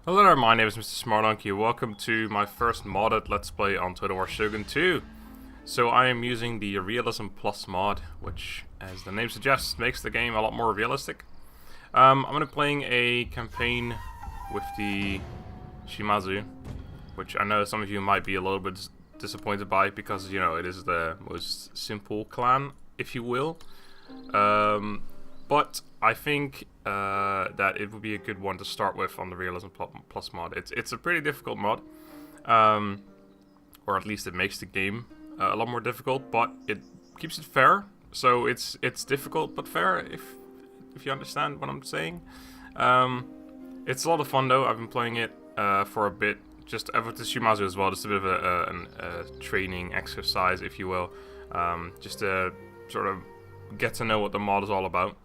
Hello there, my name is Mr. SmartDonkey. Welcome to my first modded Let's Play on Total War Shogun 2. So I am using the Realism Plus mod, which, as the name suggests, makes the game a lot more realistic. I'm going to be playing a campaign with the Shimazu, which I know some of you might be a little bit disappointed by because, you know, it is the most simple clan, if you will. But I think that it would be a good one to start with on the Realism Plus mod. It's a pretty difficult mod, or at least it makes the game a lot more difficult, but it keeps it fair. So it's difficult but fair, if you understand what I'm saying. It's a lot of fun though. I've been playing it for a bit, just with the Shimazu as well, just a bit of a training exercise, if you will, just to sort of get to know what the mod is all about.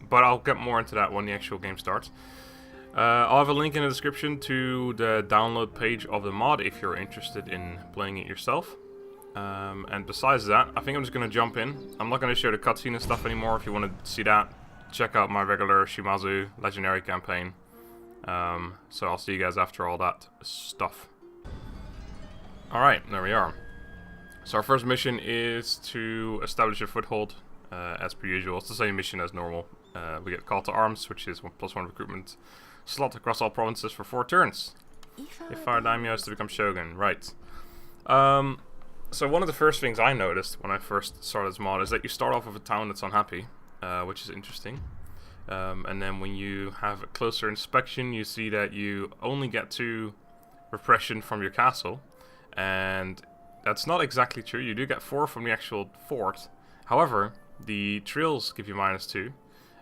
But I'll get more into that when the actual game starts. I'll have a link in the description to the download page of the mod if you're interested in playing it yourself. And besides that, I think I'm just going to jump in. I'm not going to show the cutscene and stuff anymore. If you want to see that, check out my regular Shimazu Legendary campaign. So I'll see you guys after all that stuff. Alright, there we are. So our first mission is to establish a foothold. As per usual, it's the same mission as normal. We get call to arms, which is +1 recruitment slot across all provinces for 4 turns. If our daimyo is to become shogun, right. So one of the first things I noticed when I first started this mod is that you start off with a town that's unhappy, which is interesting. And then when you have a closer inspection, you see that you only get 2 repression from your castle. And that's not exactly true. You do get 4 from the actual fort. However, the trills give you -2.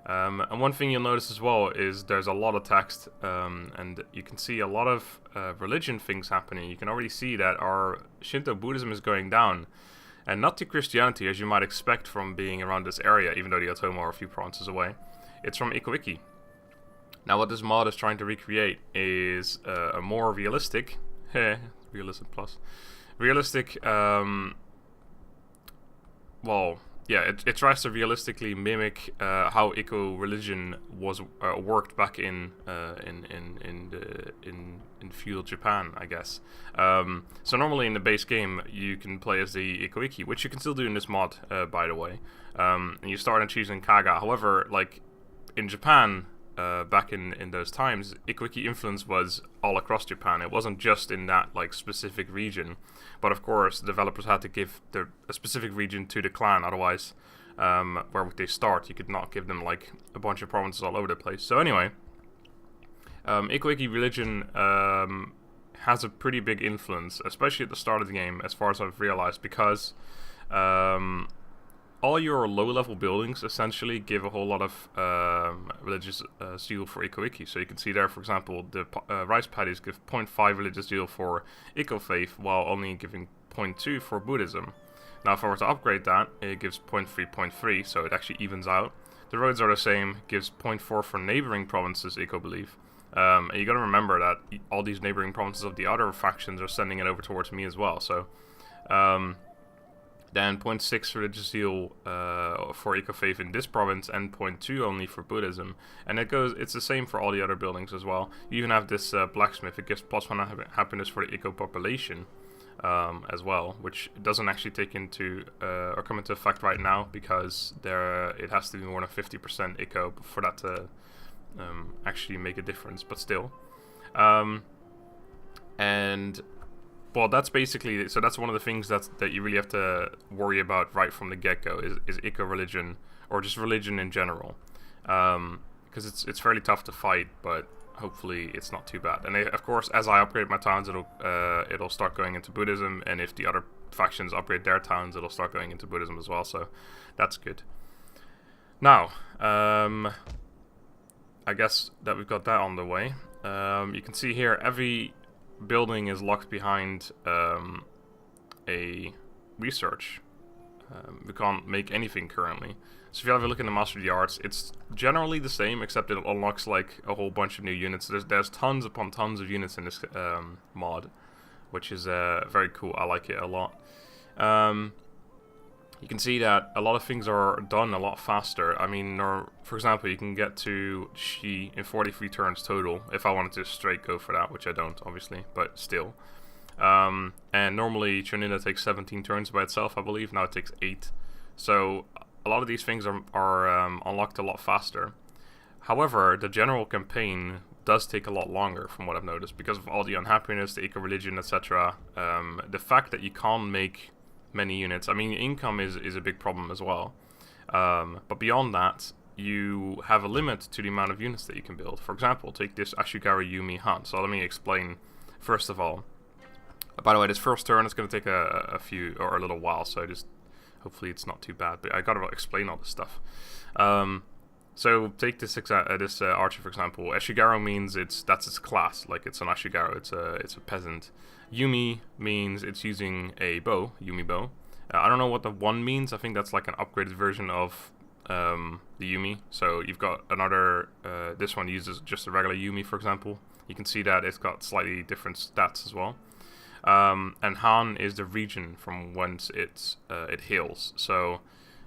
And one thing you'll notice as well is there's a lot of text, and you can see a lot of religion things happening. You can already see that our Shinto Buddhism is going down, and not to Christianity as you might expect from being around this area, even though the Otomo are a few provinces away. It's from Ikuiki. Now what this mod is trying to recreate is a more realistic, Realism Plus, realistic, well, yeah, it tries to realistically mimic how eco-religion was worked back in feudal Japan, I guess. So normally in the base game you can play as the Ikoiki, which you can still do in this mod, by the way. And you start and choose in Kaga. However, like in Japan, back in those times, Ikoiki influence was all across Japan. It wasn't just in that like specific region, but of course the developers had to give a specific region to the clan. Otherwise, where would they start? You could not give them like a bunch of provinces all over the place. So anyway, Ikoiki religion has a pretty big influence, especially at the start of the game, as far as I've realized, because all your low-level buildings essentially give a whole lot of religious zeal for Ikoiki. So you can see there, for example, the rice paddies give 0.5 religious zeal for Iko faith, while only giving 0.2 for Buddhism. Now if I were to upgrade that, it gives 0.3, 0.3, so it actually evens out. The roads are the same, gives 0.4 for neighboring provinces, Iko believe. And you gotta remember that all these neighboring provinces of the other factions are sending it over towards me as well, so... then 0.6 religious zeal for eco-faith in this province, and 0.2 only for Buddhism. And it's the same for all the other buildings as well. You even have this blacksmith, it gives +1 happiness for the eco population as well, which doesn't actually take into or come into effect right now, because it has to be more than 50% eco for that to actually make a difference, but still. And... well, that's basically, so that's one of the things that you really have to worry about right from the get-go, is eco-religion, or just religion in general. Because it's fairly tough to fight, but hopefully it's not too bad. And of course, as I upgrade my towns, it'll start going into Buddhism, and if the other factions upgrade their towns, it'll start going into Buddhism as well, so that's good. Now, I guess that we've got that on the way. You can see here, every building is locked behind a research. We can't make anything currently. So if you have a look in the Master of the Arts, it's generally the same, except it unlocks like a whole bunch of new units. There's tons upon tons of units in this mod, which is very cool. I like it a lot. you can see that a lot of things are done a lot faster. I mean, for example, you can get to Shi in 43 turns total, if I wanted to straight go for that, which I don't, obviously, but still. And normally Chunin takes 17 turns by itself, I believe. Now it takes 8. So a lot of these things are unlocked a lot faster. However, the general campaign does take a lot longer, from what I've noticed, because of all the unhappiness, the eco-religion, etc. The fact that you can't make many units. I mean, income is a big problem as well. But beyond that, you have a limit to the amount of units that you can build. For example, take this Ashigaru Yumi Han. So let me explain first of all. By the way, this first turn is going to take a little while, so hopefully it's not too bad. But I gotta explain all this stuff. So take this archer for example. Ashigaru means that's its class, like it's an Ashigaru. It's a peasant. Yumi means it's using a bow, Yumi bow. I don't know what the 1 means. I think that's like an upgraded version of the Yumi. So you've got another. This one uses just a regular Yumi, for example. You can see that it's got slightly different stats as well. And Han is the region from whence it hails. So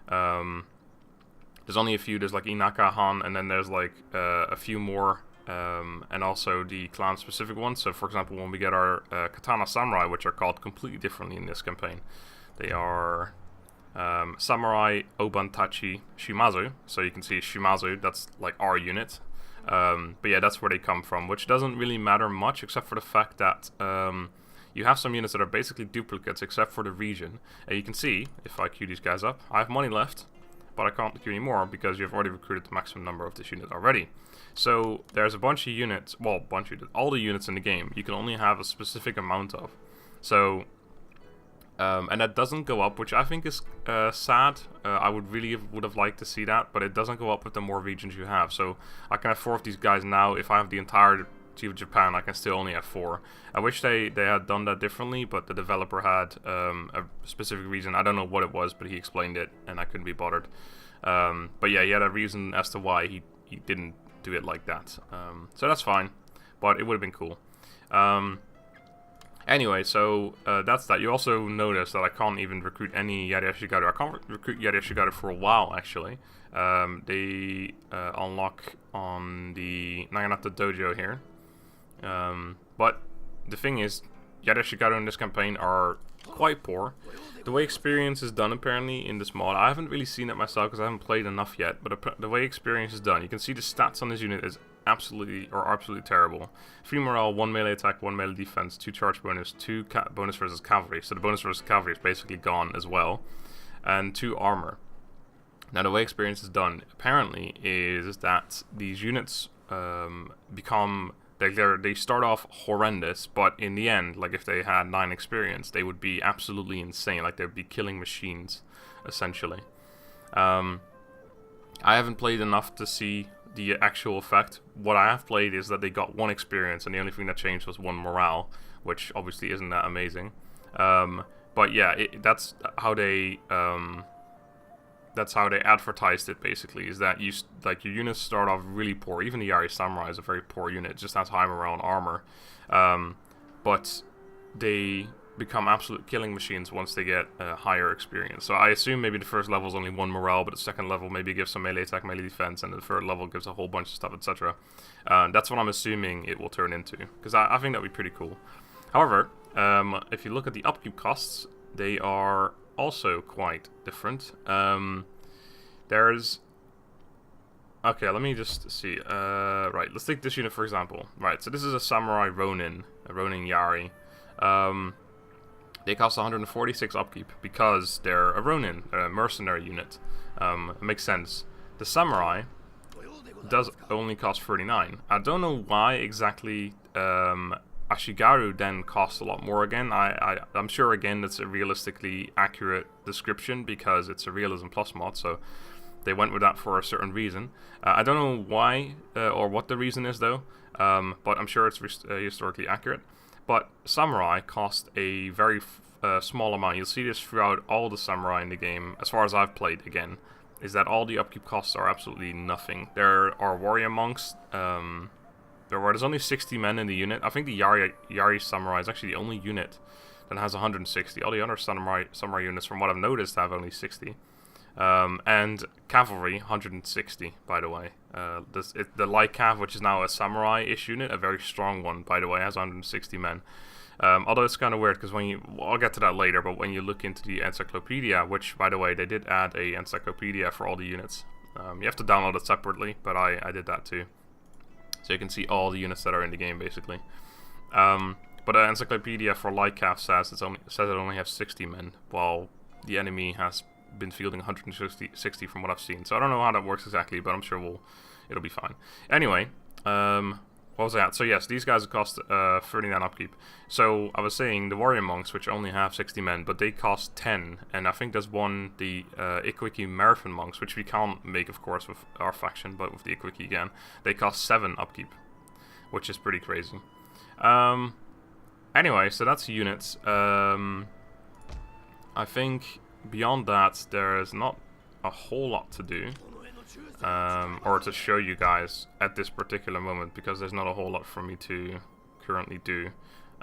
there's only a few. There's like Inaka Han, and then there's like a few more. And also the clan-specific ones. So, for example, when we get our Katana Samurai, which are called completely differently in this campaign, they are Samurai Obantachi Shimazu. So you can see Shimazu, that's like our unit. But yeah, that's where they come from, which doesn't really matter much, except for the fact that you have some units that are basically duplicates, except for the region. And you can see, if I queue these guys up, I have money left, but I can't queue anymore because you've already recruited the maximum number of this unit already. So there's a bunch of units, all the units in the game, you can only have a specific amount of. So, and that doesn't go up, which I think is sad. I would have liked to see that, but it doesn't go up with the more regions you have. So I can have 4 of these guys now. If I have the entire Chief of Japan, I can still only have 4. I wish they had done that differently, but the developer had a specific reason. I don't know what it was, but he explained it, and I couldn't be bothered. But yeah, he had a reason as to why he didn't do it like that. So that's fine, but it would have been cool. Anyway, so that's that. You also notice that I can't even recruit any Yari Ashigaru. I can't recruit Yari Ashigaru for a while, actually. They unlock on the Naginata Dojo here. But the thing is, Yari Ashigaru in this campaign are quite poor. The way experience is done apparently in this mod, I haven't really seen it myself because I haven't played enough yet, but the way experience is done, you can see the stats on this unit is absolutely terrible. 3 morale, 1 melee attack, 1 melee defense, 2 charge bonus, 2 bonus versus cavalry. So the bonus versus cavalry is basically gone as well, and 2 armor. Now the way experience is done apparently is that these units become... They start off horrendous, but in the end, like if they had 9 experience, they would be absolutely insane. Like they'd be killing machines, essentially. I haven't played enough to see the actual effect. What I have played is that they got 1 experience, and the only thing that changed was 1 morale, which obviously isn't that amazing. But yeah, that's how they advertised it, basically, is that your units start off really poor. Even the Yari Samurai is a very poor unit, just has high morale and armor. But they become absolute killing machines once they get higher experience. So I assume maybe the first level is only 1 morale, but the second level maybe gives some melee attack, melee defense, and the third level gives a whole bunch of stuff, etc. That's what I'm assuming it will turn into, because I think that would be pretty cool. However, if you look at the upkeep costs, they are also quite different. Okay, let me just see. Right, let's take this unit for example. Right, so this is a Samurai Ronin, a Ronin Yari. They cost 146 upkeep because they're a Ronin, a mercenary unit. It makes sense. The Samurai does only cost 39. I don't know why exactly Ashigaru then costs a lot more again. I'm sure again that's a realistically accurate description because it's a Realism Plus mod, so they went with that for a certain reason. I don't know why or what the reason is though, but I'm sure it's historically accurate. But Samurai cost a very small amount. You'll see this throughout all the Samurai in the game, as far as I've played again, is that all the upkeep costs are absolutely nothing. There are warrior monks. There's only 60 men in the unit. I think the Yari Samurai is actually the only unit and has 160. All the other samurai units, from what I've noticed, have only 60. And cavalry, 160, by the way. The light cav, which is now a samurai-ish unit, a very strong one, by the way, has 160 men. Although it's kind of weird, because I'll get to that later, but when you look into the encyclopedia, which, by the way, they did add a encyclopedia for all the units. You have to download it separately, but I did that too. So you can see all the units that are in the game, basically. But the encyclopedia for light cav says it only has 60 men, while the enemy has been fielding 160 from what I've seen. So I don't know how that works exactly, but I'm sure it'll be fine. Anyway, what was that? So yes, these guys cost 39 upkeep. So I was saying the warrior monks, which only have 60 men, but they cost 10. And I think there's one, the Ikwiki marathon monks, which we can't make, of course, with our faction, but with the Ikwiki again, they cost 7 upkeep, which is pretty crazy. Anyway, so that's units. I think beyond that, there's not a whole lot to do. Or to show you guys at this particular moment, because there's not a whole lot for me to currently do.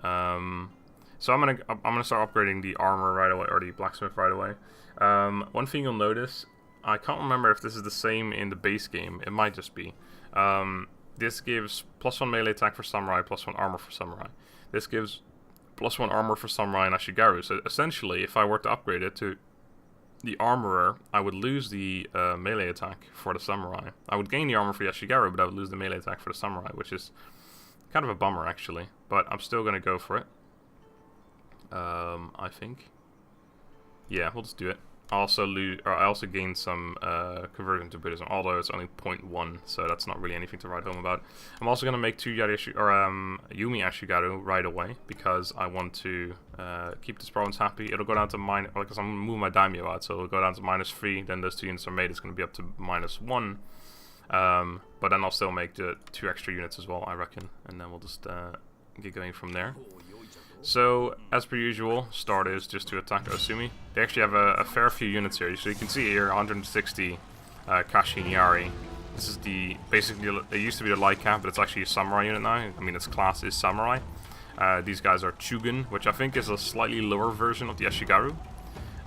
So I'm gonna start upgrading the armor right away, or the blacksmith right away. One thing you'll notice, I can't remember if this is the same in the base game. It might just be. This gives +1 melee attack for samurai, +1 armor for samurai. This gives +1 armor for samurai and ashigaru. So essentially, if I were to upgrade it to the armorer, I would lose the melee attack for the samurai. I would gain the armor for the ashigaru, but I would lose the melee attack for the samurai, which is kind of a bummer, actually. But I'm still going to go for it. I think. Yeah, we'll just do it. I also gained some conversion to Buddhism, although it's only 0.1, so that's not really anything to write home about. I'm also going to make 2 Yumi Ashigaru right away, because I want to keep this province happy. It'll go down to because I'm going to move my daimyo out, so it'll go down to -3, then those 2 units are made, it's going to be up to -1. But then I'll still make the 2 extra units as well, I reckon, and then we'll just get going from there. So, as per usual, start is just to attack Osumi. They actually have a fair few units here. So you can see here, 160 Kashin Yari. This is basically, it used to be the light cav, but it's actually a samurai unit now. I mean, its class is samurai. These guys are Shogun, which I think is a slightly lower version of the Ashigaru.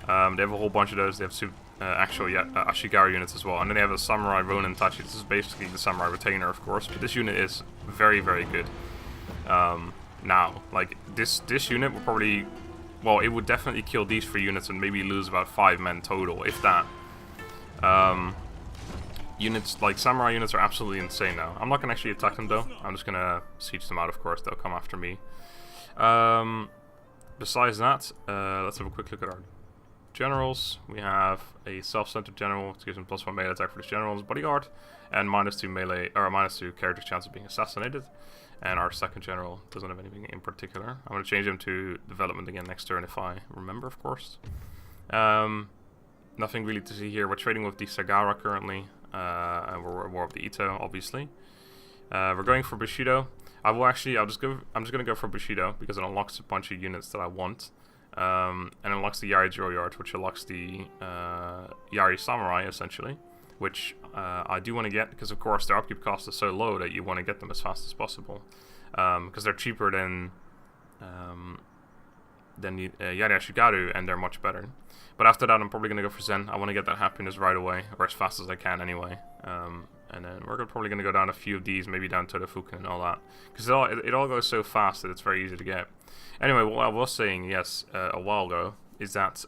They have a whole bunch of those. They have actual Ashigaru units as well. And then they have a Samurai Ronin Tachi. This is basically the Samurai Retainer, of course. But this unit is very, very good. Now, like, this unit will probably... Well, it would definitely kill these 3 units and maybe lose about 5 men total, if that. Units, like, Samurai units are absolutely insane now. I'm not going to actually attack them, though. I'm just going to siege them out, of course. They'll come after me. Besides that, let's have a quick look at our generals. We have a self-centered general, which gives him +1 melee attack for this general and his bodyguard, and -2 melee, or -2 character chance of being assassinated. And our second general doesn't have anything in particular. I'm going to change him to development again next turn if I remember, of course. Nothing really to see here. We're trading with the Sagara currently, and we're more of the Ito, obviously. We're going for Bushido. I'm just going to go for Bushido because it unlocks a bunch of units that I want. And unlocks the Yari Jiro Yard, which unlocks the Yari Samurai, essentially. Which I do want to get, because of course their upkeep cost is so low that you want to get them as fast as possible. Because they're cheaper than the Yari Ashigaru, and they're much better. But after that I'm probably going to go for Zen. I want to get that happiness right away, or as fast as I can anyway. And then we're probably going to go down a few of these, maybe down to the Fukin and all that. Because it all goes so fast that it's very easy to get. Anyway, what I was saying, yes, a while ago, is that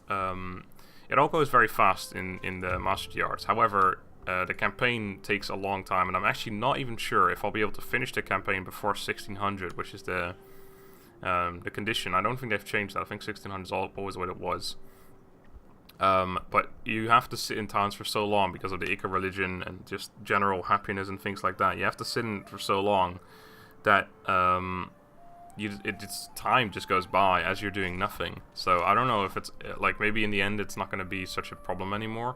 it all goes very fast in the Master Yards. However, the campaign takes a long time, and I'm actually not even sure if I'll be able to finish the campaign before 1600, which is the condition. I don't think they've changed that. I think 1600 is always what it was. But you have to sit in towns for so long because of the Ika religion and just general happiness and things like that. You have to sit in for so long that it's time just goes by as you're doing nothing. So I don't know if it's like, maybe in the end it's not going to be such a problem anymore.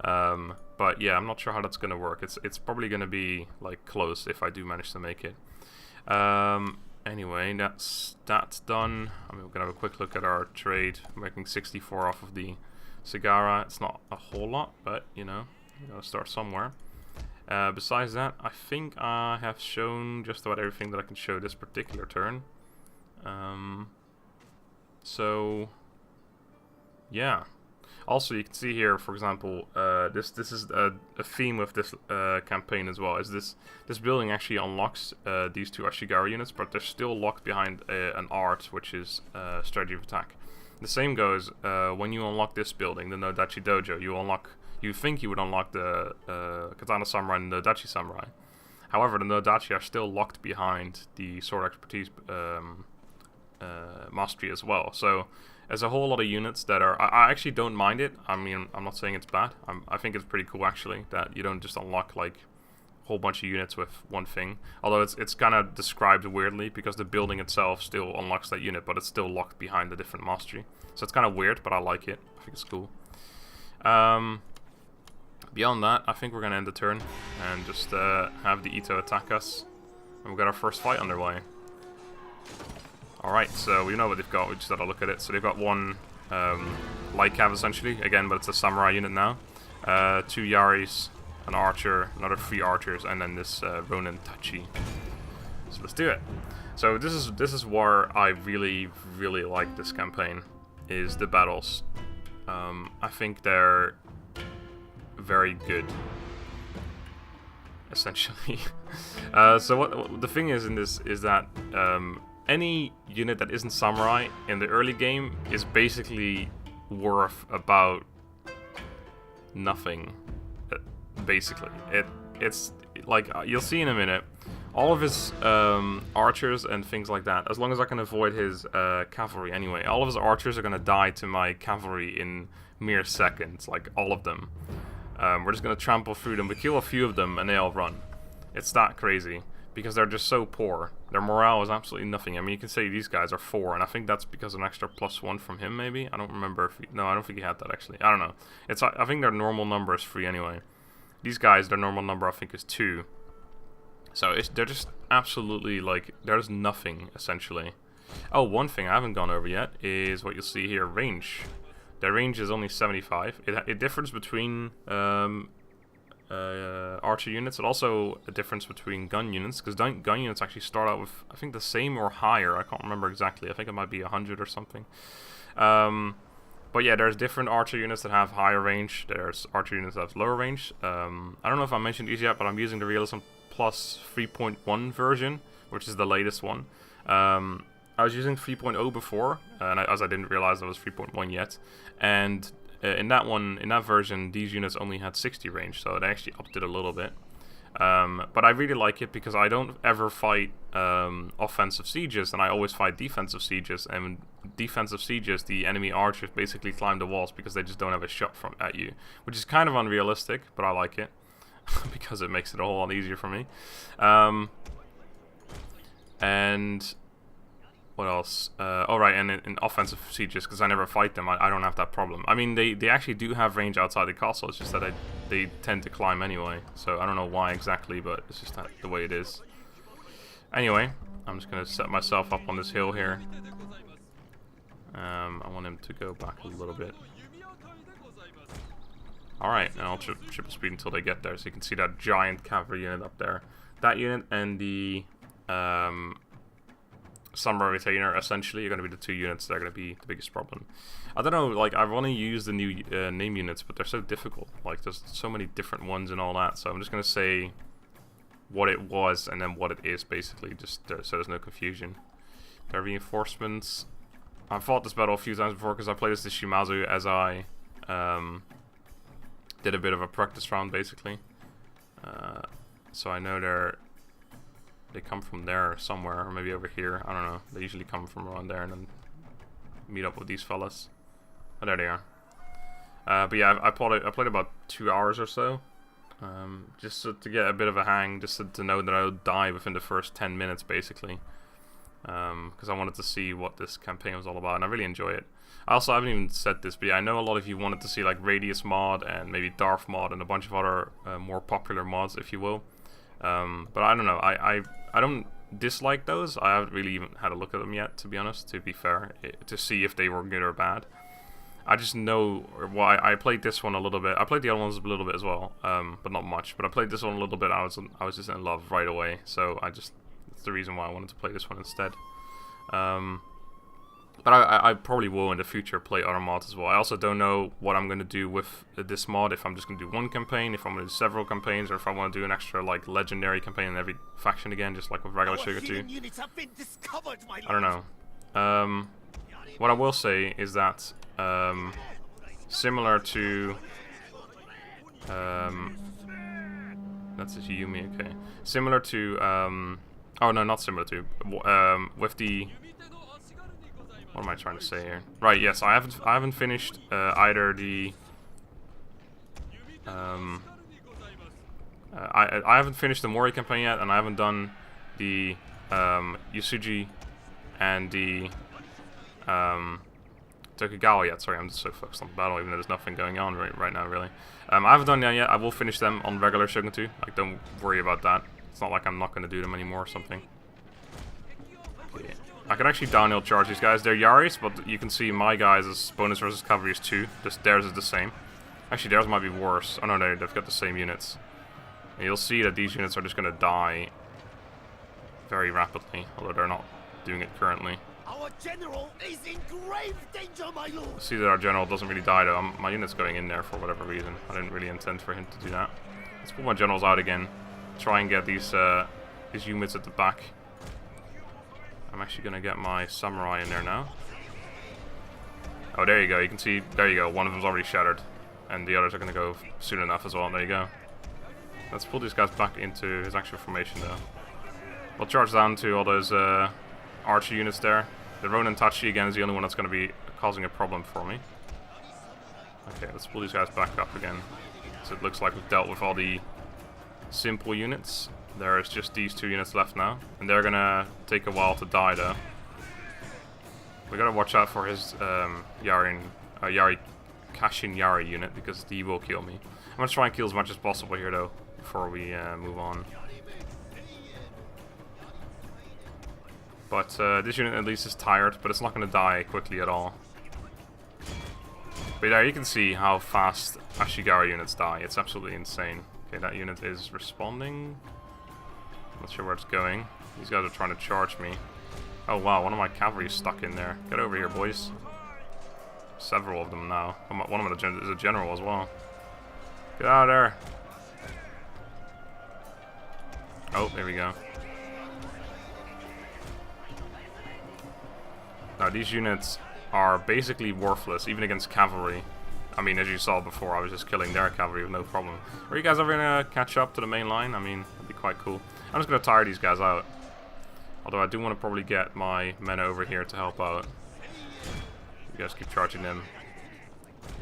But yeah, I'm not sure how that's going to work. It's probably going to be like close if I do manage to make it. Anyway, that's done. I mean, we're going to have a quick look at our trade. We're making 64 off of the Sagara. It's not a whole lot, but you know, you gotta start somewhere. Besides that, I think I have shown just about everything that I can show this particular turn. So yeah. Also, you can see here, for example, this is a theme of this campaign as well. Is this building actually unlocks these two Ashigaru units, but they're still locked behind an art, which is strategy of attack. The same goes when you unlock this building, the Nodachi Dojo. You think you would unlock the Katana Samurai and the Nodachi Samurai. However, the Nodachi are still locked behind the Sword Expertise mastery as well. So there's a whole lot of units that are... I actually don't mind it. I mean, I'm not saying it's bad. I think it's pretty cool, actually, that you don't just unlock, like, a whole bunch of units with one thing. Although it's kind of described weirdly, because the building itself still unlocks that unit, but it's still locked behind a different mastery. So it's kind of weird, but I like it. I think it's cool. Beyond that, I think we're going to end the turn and just have the Ito attack us. And we've got our first fight underway. Alright, so we know what they've got, we just had a look at it. So they've got one light cav essentially, again, but it's a samurai unit now. 2 Yaris, an archer, another 3 archers, and then this Ronin Tachi. So let's do it. So this is where I really, really like this campaign, is the battles. I think they're very good, essentially. So what the thing is in this is that any unit that isn't samurai in the early game is basically worth about nothing. Basically, it's like you'll see in a minute. All of his archers and things like that, as long as I can avoid his cavalry anyway, all of his archers are gonna die to my cavalry in mere seconds, like all of them. We're just gonna trample through them. We kill a few of them and they all run. It's that crazy because they're just so poor. Their morale is absolutely nothing. I mean, you can say these guys are 4, and I think that's because of an extra +1 from him. Maybe I don't remember if no, I don't think he had that actually. I don't know. I think their normal number is 3 anyway. These guys, their normal number I think is 2. So they're just absolutely like there's nothing essentially. Oh, one thing I haven't gone over yet is what you'll see here: range. Their range is only 75. It differs between archer units, and also a difference between gun units, because gun units actually start out with, I think, the same or higher. I can't remember exactly. I think it might be 100 or something. But yeah, there's different archer units that have higher range. There's archer units that have lower range. I don't know if I mentioned these yet, but I'm using the Realism Plus 3.1 version, which is the latest one. I was using 3.0 before, as I didn't realize I was 3.1 yet. And in that version, these units only had 60 range, so it actually upped it a little bit. But I really like it because I don't ever fight offensive sieges, and I always fight defensive sieges. And defensive sieges, the enemy archers basically climb the walls because they just don't have a shot at you, which is kind of unrealistic, but I like it because it makes it a whole lot easier for me. And what else? Oh right, and in offensive sieges, because I never fight them, I don't have that problem. I mean, they actually do have range outside the castle, it's just that they tend to climb anyway. So I don't know why exactly, but it's just the way it is. Anyway, I'm just going to set myself up on this hill here. I want him to go back a little bit. Alright, and I'll triple speed until they get there, so you can see that giant cavalry unit up there. That unit and the Samurai Retainer essentially are going to be the 2 units that are going to be the biggest problem. I don't know, like, I've only used the new name units, but they're so difficult. Like, there's so many different ones and all that, so I'm just going to say what it was and then what it is, basically, just so there's no confusion. Their reinforcements. I've fought this battle a few times before because I played as the Shimazu as I did a bit of a practice round, basically. So I know they come from there somewhere, or maybe over here. I don't know. They usually come from around there and then meet up with these fellas. Oh, there they are. But yeah, I played about 2 hours or so, just to get a bit of a hang, just to know that I would die within the first 10 minutes, basically. Because I wanted to see what this campaign was all about, and I really enjoy it. I also haven't even said this, but yeah, I know a lot of you wanted to see like Radius mod and maybe Darth mod and a bunch of other more popular mods, if you will. But I don't know, I don't dislike those. I haven't really even had a look at them yet, to be honest, to be fair, to see if they were good or bad. I just know, well, I played this one a little bit. I played the other ones a little bit as well, but not much. But I played this one a little bit. I was just in love right away, so that's the reason why I wanted to play this one instead. But I probably will in the future play other mods as well. I also don't know what I'm going to do with this mod. If I'm just going to do one campaign, if I'm going to do several campaigns, or if I want to do an extra like legendary campaign in every faction again, just like with regular Sugar 2. I don't know. What I will say is that similar to that's a Yumi, okay. Similar to oh no, not similar to with the. What am I trying to say here? Right, yes, I haven't finished either the I haven't finished the Mori campaign yet, and I haven't done the Yasuji and the Tokugawa yet. Sorry, I'm just so focused on the battle, even though there's nothing going on right now, really. I haven't done that yet. I will finish them on regular Shogun 2. Like, don't worry about that. It's not like I'm not going to do them anymore or something. Okay. I can actually downhill charge these guys. They're Yaris, but you can see my guys' bonus versus cavalry is 2. Just theirs is the same. Actually, theirs might be worse. Oh no, they've got the same units. And you'll see that these units are just going to die very rapidly, although they're not doing it currently. Our general is in grave danger, my lord. See that our general doesn't really die though. My unit's going in there for whatever reason. I didn't really intend for him to do that. Let's pull my generals out again. Try and get these units at the back. I'm actually going to get my samurai in there now. Oh, there you go. You can see, there you go. One of them's already shattered. And the others are going to go soon enough as well. There you go. Let's pull these guys back into his actual formation though. We'll charge down to all those archer units there. The Ronin Tachi again is the only one that's going to be causing a problem for me. Okay, let's pull these guys back up again. So it looks like we've dealt with all the simple units. There's just these 2 units left now, and they're gonna take a while to die though. We gotta watch out for his Kashin Yari unit, because he will kill me. I'm gonna try and kill as much as possible here though, before we move on. But this unit at least is tired, but it's not gonna die quickly at all. But there you can see how fast Ashigara units die. It's absolutely insane. Okay, that unit is responding. Not sure where it's going. These guys are trying to charge me. Oh wow, one of my cavalry is stuck in there. Get over here, boys. Several of them now. One of them is a general as well. Get out of there. Oh, there we go. Now these units are basically worthless, even against cavalry. I mean, as you saw before, I was just killing their cavalry with no problem. Are you guys ever gonna catch up to the main line? I mean, that'd be quite cool. I'm just gonna tire these guys out. Although I do want to probably get my men over here to help out. You guys keep charging them.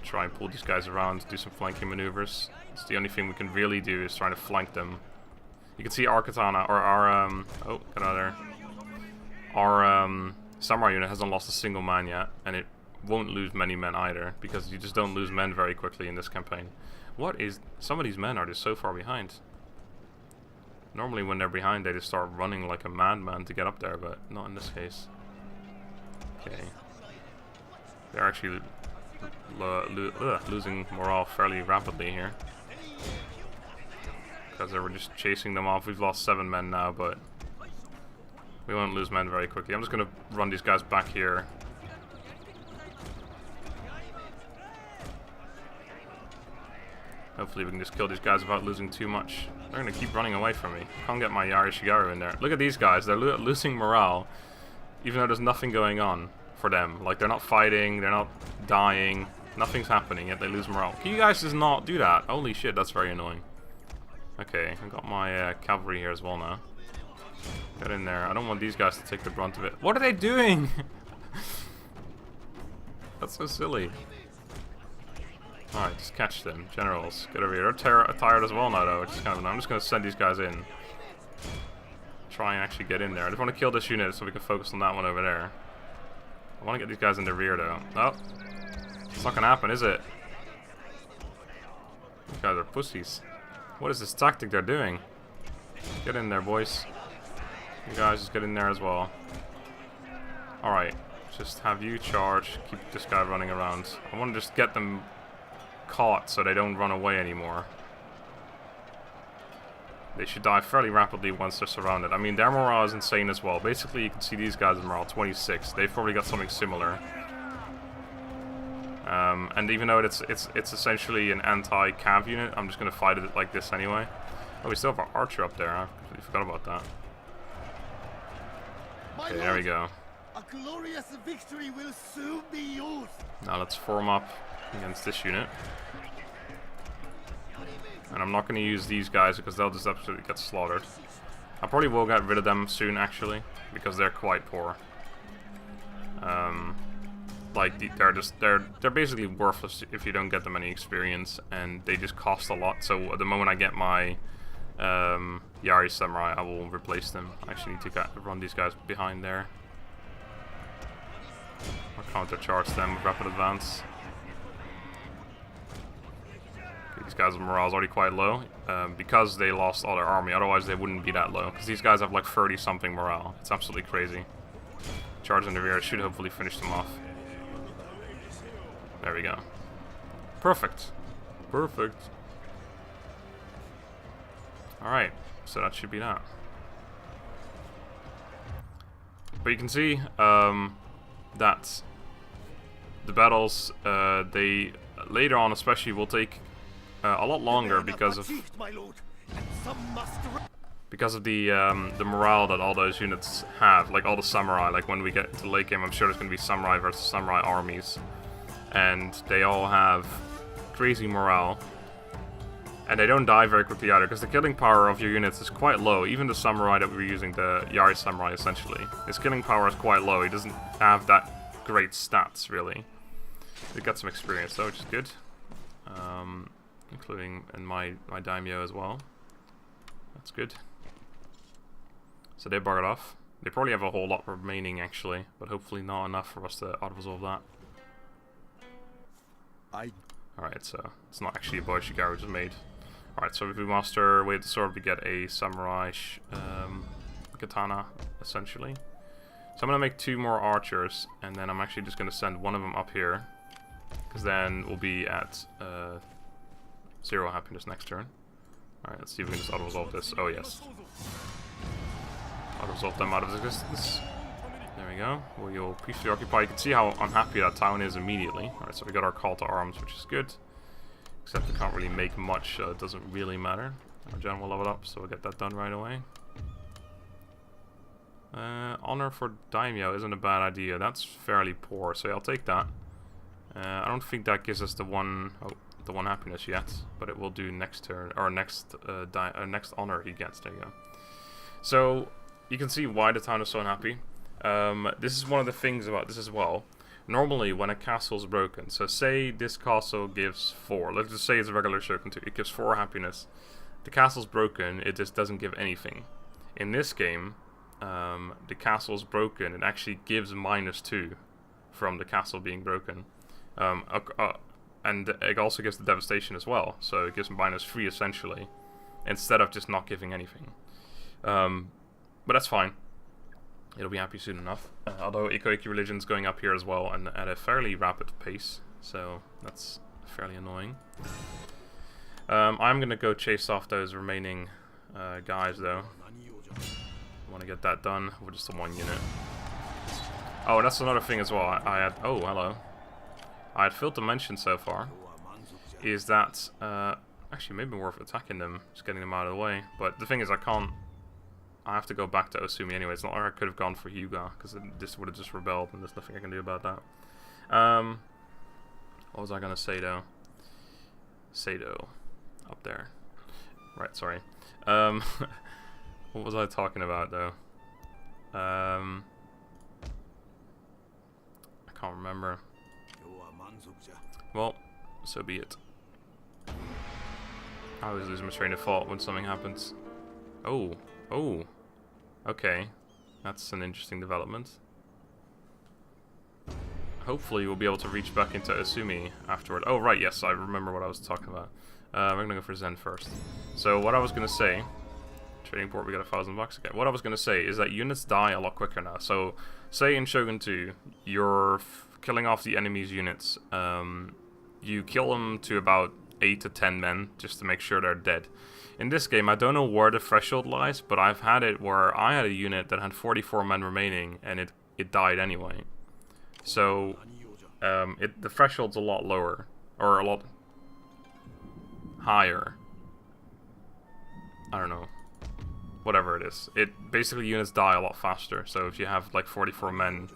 Try and pull these guys around, do some flanking maneuvers. It's the only thing we can really do is trying to flank them. You can see our katana, or our, oh, get out of there. Our, samurai unit hasn't lost a single man yet, and it won't lose many men either, because you just don't lose men very quickly in this campaign. What is... Some of these men are just so far behind. Normally when they're behind they just start running like a madman to get up there, but not in this case. Okay. They're actually losing morale fairly rapidly here. Because they were just chasing them off. We've lost 7 men now, but we won't lose men very quickly. I'm just going to run these guys back here. Hopefully we can just kill these guys without losing too much. They're going to keep running away from me. Can't get my Yari Shigaru in there. Look at these guys. They're losing morale, even though there's nothing going on for them. Like, they're not fighting, they're not dying, nothing's happening, yet they lose morale. Can you guys just not do that? Holy shit, that's very annoying. Okay, I've got my cavalry here as well now. Get in there. I don't want these guys to take the brunt of it. What are they doing? That's so silly. Alright, just catch them. Generals, get over here. They're tired as well now, though, which is kind of annoying. I'm just going to send these guys in. Try and actually get in there. I just want to kill this unit so we can focus on that one over there. I want to get these guys in the rear, though. Oh. It's not going to happen, is it? These guys are pussies. What is this tactic they're doing? Get in there, boys. You guys just get in there as well. Alright. Just have you charge. Keep this guy running around. I want to just get them caught so they don't run away anymore. They should die fairly rapidly once they're surrounded. I mean, their morale is insane as well. Basically, you can see these guys' morale, 26. They've probably got something similar. And even though it's essentially an anti-cav unit, I'm just going to fight it like this anyway. Oh, we still have our archer up there. I completely forgot about that. Okay, there we go. A glorious victory will soon be yours. Now let's form up against this unit. And I'm not going to use these guys because they'll just absolutely get slaughtered. I probably will get rid of them soon, actually, because they're quite poor. They're basically worthless if you don't get them any experience, and they just cost a lot. So at the moment I get my Yari Samurai, I will replace them. I actually need to run these guys behind there. Or counter-charge them with rapid advance. These guys' morale is already quite low because they lost all their army. Otherwise, they wouldn't be that low. Because these guys have like 30-something morale. It's absolutely crazy. Charge in the rear should hopefully finish them off. There we go. Perfect. Perfect. Alright, so that should be that. But you can see that the battles, they later on especially will take a lot longer because of the morale that all those units have, like all the samurai. Like when we get to late game, I'm sure there's going to be samurai versus samurai armies, and they all have crazy morale, and they don't die very quickly either because the killing power of your units is quite low. Even the samurai that we were using, the Yari Samurai essentially, his killing power is quite low. He doesn't have that great stats really. He got some experience though, which is good. Including in my daimyo as well. That's good. So they buggered off. They probably have a whole lot remaining actually, but hopefully not enough for us to auto-resolve that. Alright, so it's not actually a boy Shigaru just made. Alright, so if we master Way of the Sword, we get a samurai katana, essentially. So I'm going to make 2 more archers, and then I'm actually just going to send one of them up here. Because then we'll be at 0 happiness next turn. Alright, let's see if we can just auto-resolve this. Oh, yes. Auto-resolve them out of existence. There we go. We'll peacefully occupy. You can see how unhappy that town is immediately. Alright, so we got our call to arms, which is good. Except we can't really make much, so it doesn't really matter. Our gen will level up, so we'll get that done right away. Honor for daimyo isn't a bad idea. That's fairly poor, so I'll take that. I don't think that gives us the one happiness yet, but it will do next turn, or next honor he gets. There you go. So you can see why the town is so unhappy. This is one of the things about this as well. Normally, when a castle is broken, so say this castle gives 4. Let's just say it's a regular Shogun 2. It gives 4 happiness. The castle's broken. It just doesn't give anything. In this game, the castle's broken. It actually gives -2 from the castle being broken. And it also gives the devastation as well. So it gives -3 essentially, instead of just not giving anything. But that's fine. It'll be happy soon enough. Although Ikoiki Religion's going up here as well, and at a fairly rapid pace, so that's fairly annoying. I'm gonna go chase off those remaining guys though. I want to get that done with just the 1 unit. Oh, that's another thing as well. I had oh hello. I had failed to mention so far is that actually maybe worth attacking them, just getting them out of the way. But the thing is, I have to go back to Osumi anyway. It's not like I could have gone for Hyuga, because this would have just rebelled, and there's nothing I can do about that. What was I gonna say though? Sado, up there. Right, sorry. What was I talking about though? I can't remember. Well, so be it. I always lose my train of thought when something happens. Oh. Okay. That's an interesting development. Hopefully we'll be able to reach back into Osumi afterward. Oh, right, yes, I remember what I was talking about. We're gonna go for Zen first. So what I was gonna say... Trading port, we got $1,000. Okay, what I was gonna say is that units die a lot quicker now. So, say in Shogun 2, you're killing off the enemy's units. You kill them to about 8 to 10 men, just to make sure they're dead. In this game, I don't know where the threshold lies, but I've had it where I had a unit that had 44 men remaining, and it died anyway. So, the threshold's a lot lower, or a lot higher. I don't know. Whatever it is. Basically, units die a lot faster, so if you have like 44 men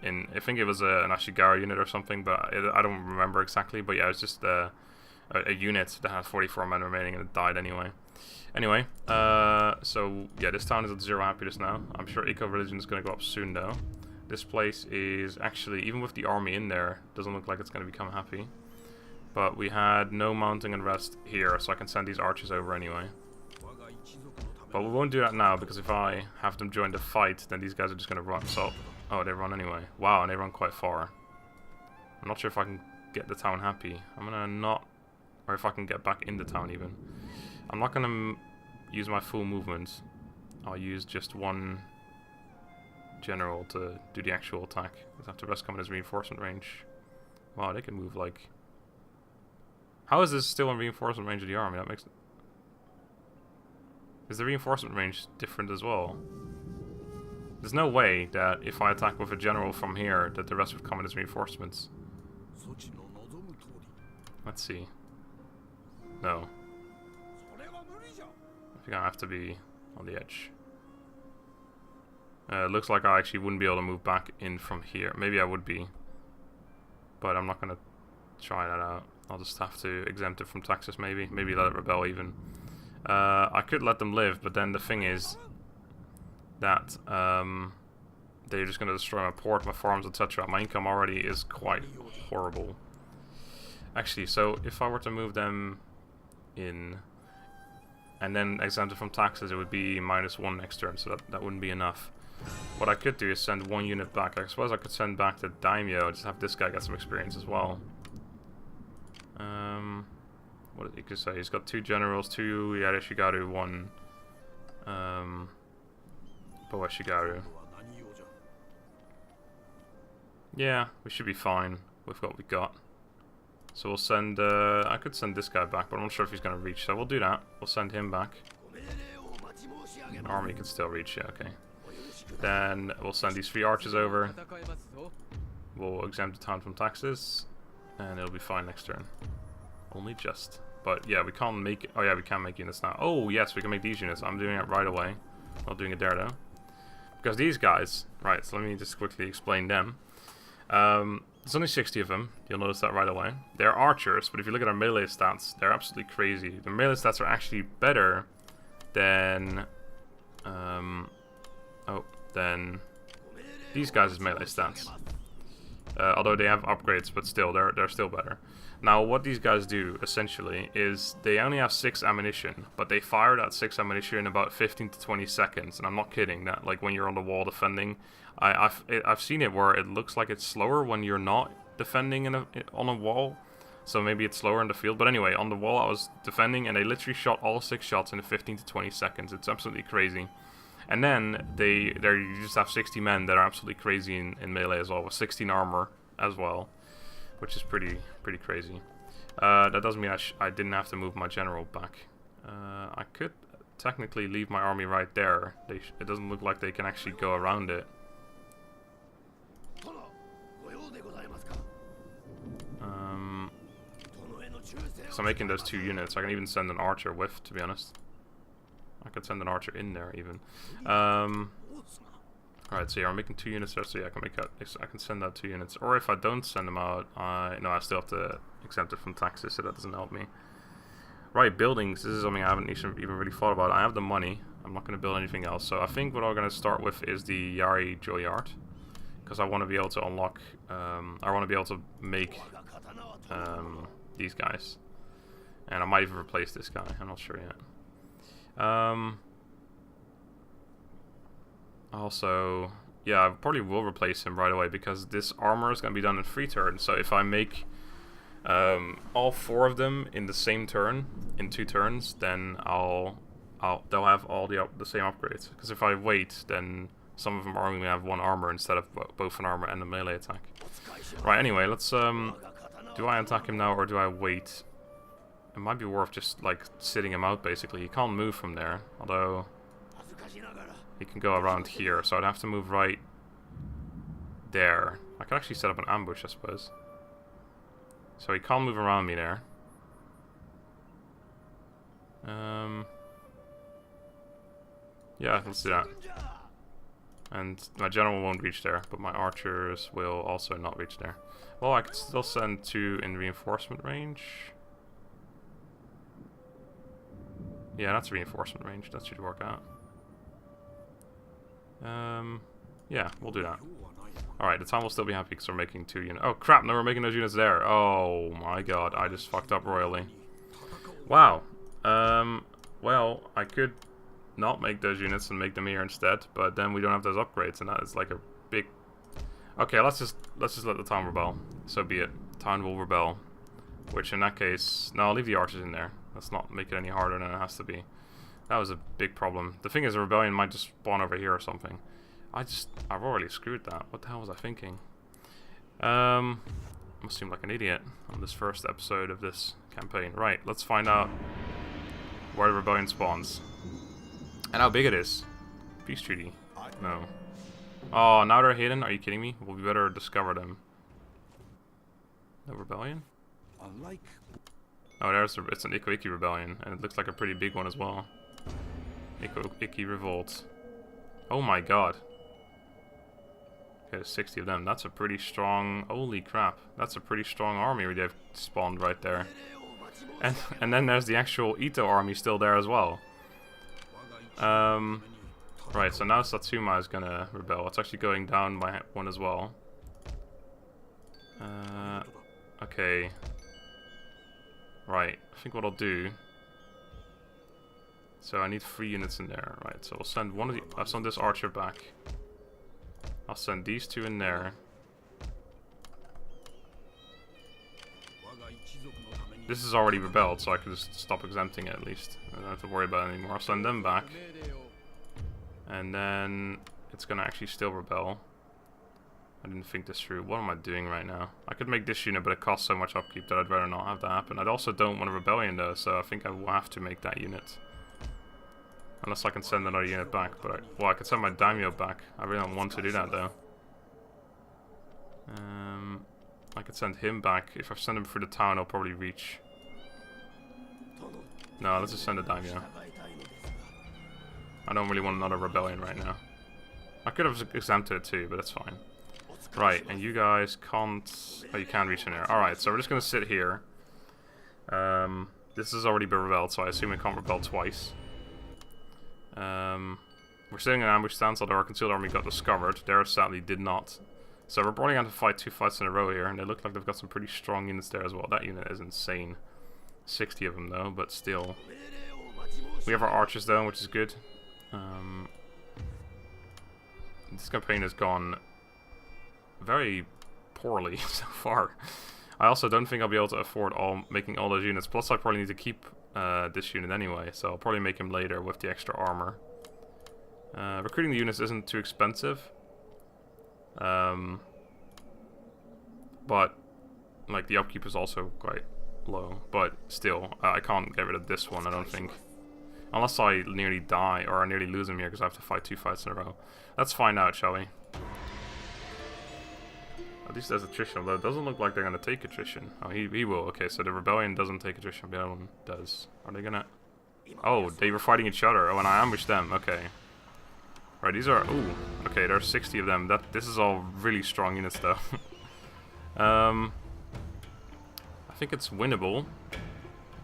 in, I think it was an Ashigaru unit or something, but I don't remember exactly, but yeah, it's just a unit that has 44 men remaining and it died anyway. Anyway, so yeah, this town is at 0 happiness now. I'm sure eco-religion is going to go up soon though. This place is actually, even with the army in there, doesn't look like it's going to become happy. But we had no mounting and rest here, so I can send these archers over anyway. But we won't do that now, because if I have them join the fight, then these guys are just going to run. So, oh, they run anyway. Wow, and they run quite far. I'm not sure if I can get the town happy. I'm going to not, or if I can get back in the town even. I'm not going to use my full movement. I'll use just one general to do the actual attack. Let's have the rest come in as reinforcement range. Wow, they can move like... How is this still in reinforcement range of the army? That makes... Is the reinforcement range different as well? There's no way that if I attack with a general from here that the rest would come in as reinforcements. Let's see. No. I think I have to be on the edge. It looks like I actually wouldn't be able to move back in from here. Maybe I would be. But I'm not going to try that out. I'll just have to exempt it from taxes maybe. Maybe let it rebel even. I could let them live, but then the thing is that they're just going to destroy my port, my farms, etc. My income already is quite horrible. Actually, so if I were to move them in and then exempt it from taxes, it would be -1 next turn, so that wouldn't be enough. What I could do is send one unit back. I suppose I could send back the Daimyo and just have this guy get some experience as well. What did he could say? He's got 2 generals, 2 Yareshigaru, 1 Boeshigaru. Yeah, we should be fine with what we got. So we'll send, I could send this guy back, but I'm not sure if he's going to reach, so we'll do that. We'll send him back. Army can still reach, yeah, okay. Then we'll send these 3 archers over. We'll exempt the town from taxes, and it'll be fine next turn. Only just. But yeah, we can't make, oh yeah, we can make units now. Oh yes, we can make these units. I'm doing it right away. Not doing it there though. Because these guys, right, so let me just quickly explain them. There's only 60 of them, you'll notice that right away. They're archers, but if you look at their melee stats, they're absolutely crazy. The melee stats are actually better than, than these guys' melee stats. Although they have upgrades, but still, they're still better. Now, what these guys do, essentially, is they only have 6 ammunition, but they fire that 6 ammunition in about 15 to 20 seconds, and I'm not kidding. That, like, when you're on the wall defending, I've seen it where it looks like it's slower when you're not defending on a wall, so maybe it's slower in the field. But anyway, on the wall I was defending, and they literally shot all 6 shots in 15 to 20 seconds. It's absolutely crazy. And then you just have 60 men that are absolutely crazy in melee as well, with 16 armor as well, which is pretty crazy. That doesn't mean I didn't have to move my general back. I could technically leave my army right there. It doesn't look like they can actually go around it. So I'm making those 2 units. I can even send an archer with, to be honest. I could send an archer in there even. Alright, so yeah, I'm making 2 units there, so yeah, I can send out 2 units. Or if I don't send them out, I still have to exempt it from taxes, so that doesn't help me. Right, buildings. This is something I haven't even really thought about. I have the money. I'm not going to build anything else. So I think what I'm going to start with is the Yari Joyard, because I want to be able to unlock. I want to be able to make these guys, and I might even replace this guy. I'm not sure yet. Also, yeah, I probably will replace him right away because this armor is going to be done in 3 turns. So if I make all 4 of them in the same turn, in 2 turns, then they'll have all the same upgrades. Because if I wait, then some of them are only going to have 1 armor instead of both an armor and a melee attack. Right, anyway, let's, do I attack him now or do I wait? it might be worth just like sitting him out basically. He can't move from there, although he can go around here, so I'd have to move right there. I could actually set up an ambush, I suppose. So he can't move around me there. Yeah, let's do that. And my general won't reach there, but my archers will also not reach there. Well, I could still send 2 in reinforcement range. Yeah, that's reinforcement range. That should work out. Yeah, we'll do that. Alright, the town will still be happy because we're making 2 units. Oh crap, no, we're making those units there. Oh my god, I just fucked up royally. Wow. Well, I could not make those units and make them here instead, but then we don't have those upgrades, and that is like a big... Okay, let's just let the town rebel. So be it. Town will rebel. Which in that case... No, I'll leave the archers in there. Let's not make it any harder than it has to be. That was a big problem. The thing is, a rebellion might just spawn over here or something. I've already screwed that. What the hell was I thinking? Must seem like an idiot on this first episode of this campaign. Right, let's find out where the rebellion spawns. And how big it is. Peace treaty. No. Oh, now they're hidden? Are you kidding me? Well, we better discover them. No rebellion? Oh, it's an Iko-Iki rebellion, and it looks like a pretty big one as well. Iko-Iki revolt. Oh my god. Okay, there's 60 of them. That's a pretty strong... Holy crap. That's a pretty strong army they've spawned right there. And then there's the actual Ito army still there as well. Right, so now Satsuma is gonna rebel. It's actually going down by 1 as well. Okay. Right, I think what I'll do... So I need 3 units in there. Right, so I'll send I'll send this archer back. I'll send these 2 in there. This is already rebelled, so I can just stop exempting it at least. I don't have to worry about it anymore. I'll send them back. And then it's gonna actually still rebel. I didn't think this through. What am I doing right now? I could make this unit, but it costs so much upkeep that I'd rather not have that happen. I also don't want a rebellion though, so I think I will have to make that unit. Unless I can send another unit back, but well, I could send my daimyo back. I really don't want to do that though. I could send him back. If I send him through the town, I'll probably reach. No, let's just send a daimyo. I don't really want another rebellion right now. I could have exempted it too, but that's fine. Right, and you guys can't... Oh, you can reach in there. Alright, so we're just going to sit here. This has already been rebelled, so I assume it can't rebel twice. We're sitting in an ambush stance, although our concealed army got discovered. Theirs sadly did not. So we're probably going to fight 2 fights in a row here, and they look like they've got some pretty strong units there as well. That unit is insane. 60 of them though, but still. We have our archers though, which is good. This campaign has gone very poorly so far. I also don't think I'll be able to afford making all those units. Plus I probably need to keep this unit anyway, so I'll probably make him later with the extra armor. Recruiting the units isn't too expensive. But like the upkeep is also quite low. But still, I can't get rid of this one, I don't think. Unless I nearly die, or I nearly lose him here because I have to fight 2 fights in a row. Let's find out, shall we? At least there's attrition, although it doesn't look like they're going to take attrition. Oh, he will. Okay, so the rebellion doesn't take attrition, but the other one does. Are they going to... Oh, they were fighting each other. Oh, and I ambushed them. Okay. Right, these are... Ooh. Okay, there's 60 of them. This is all really strong units, though. I think it's winnable,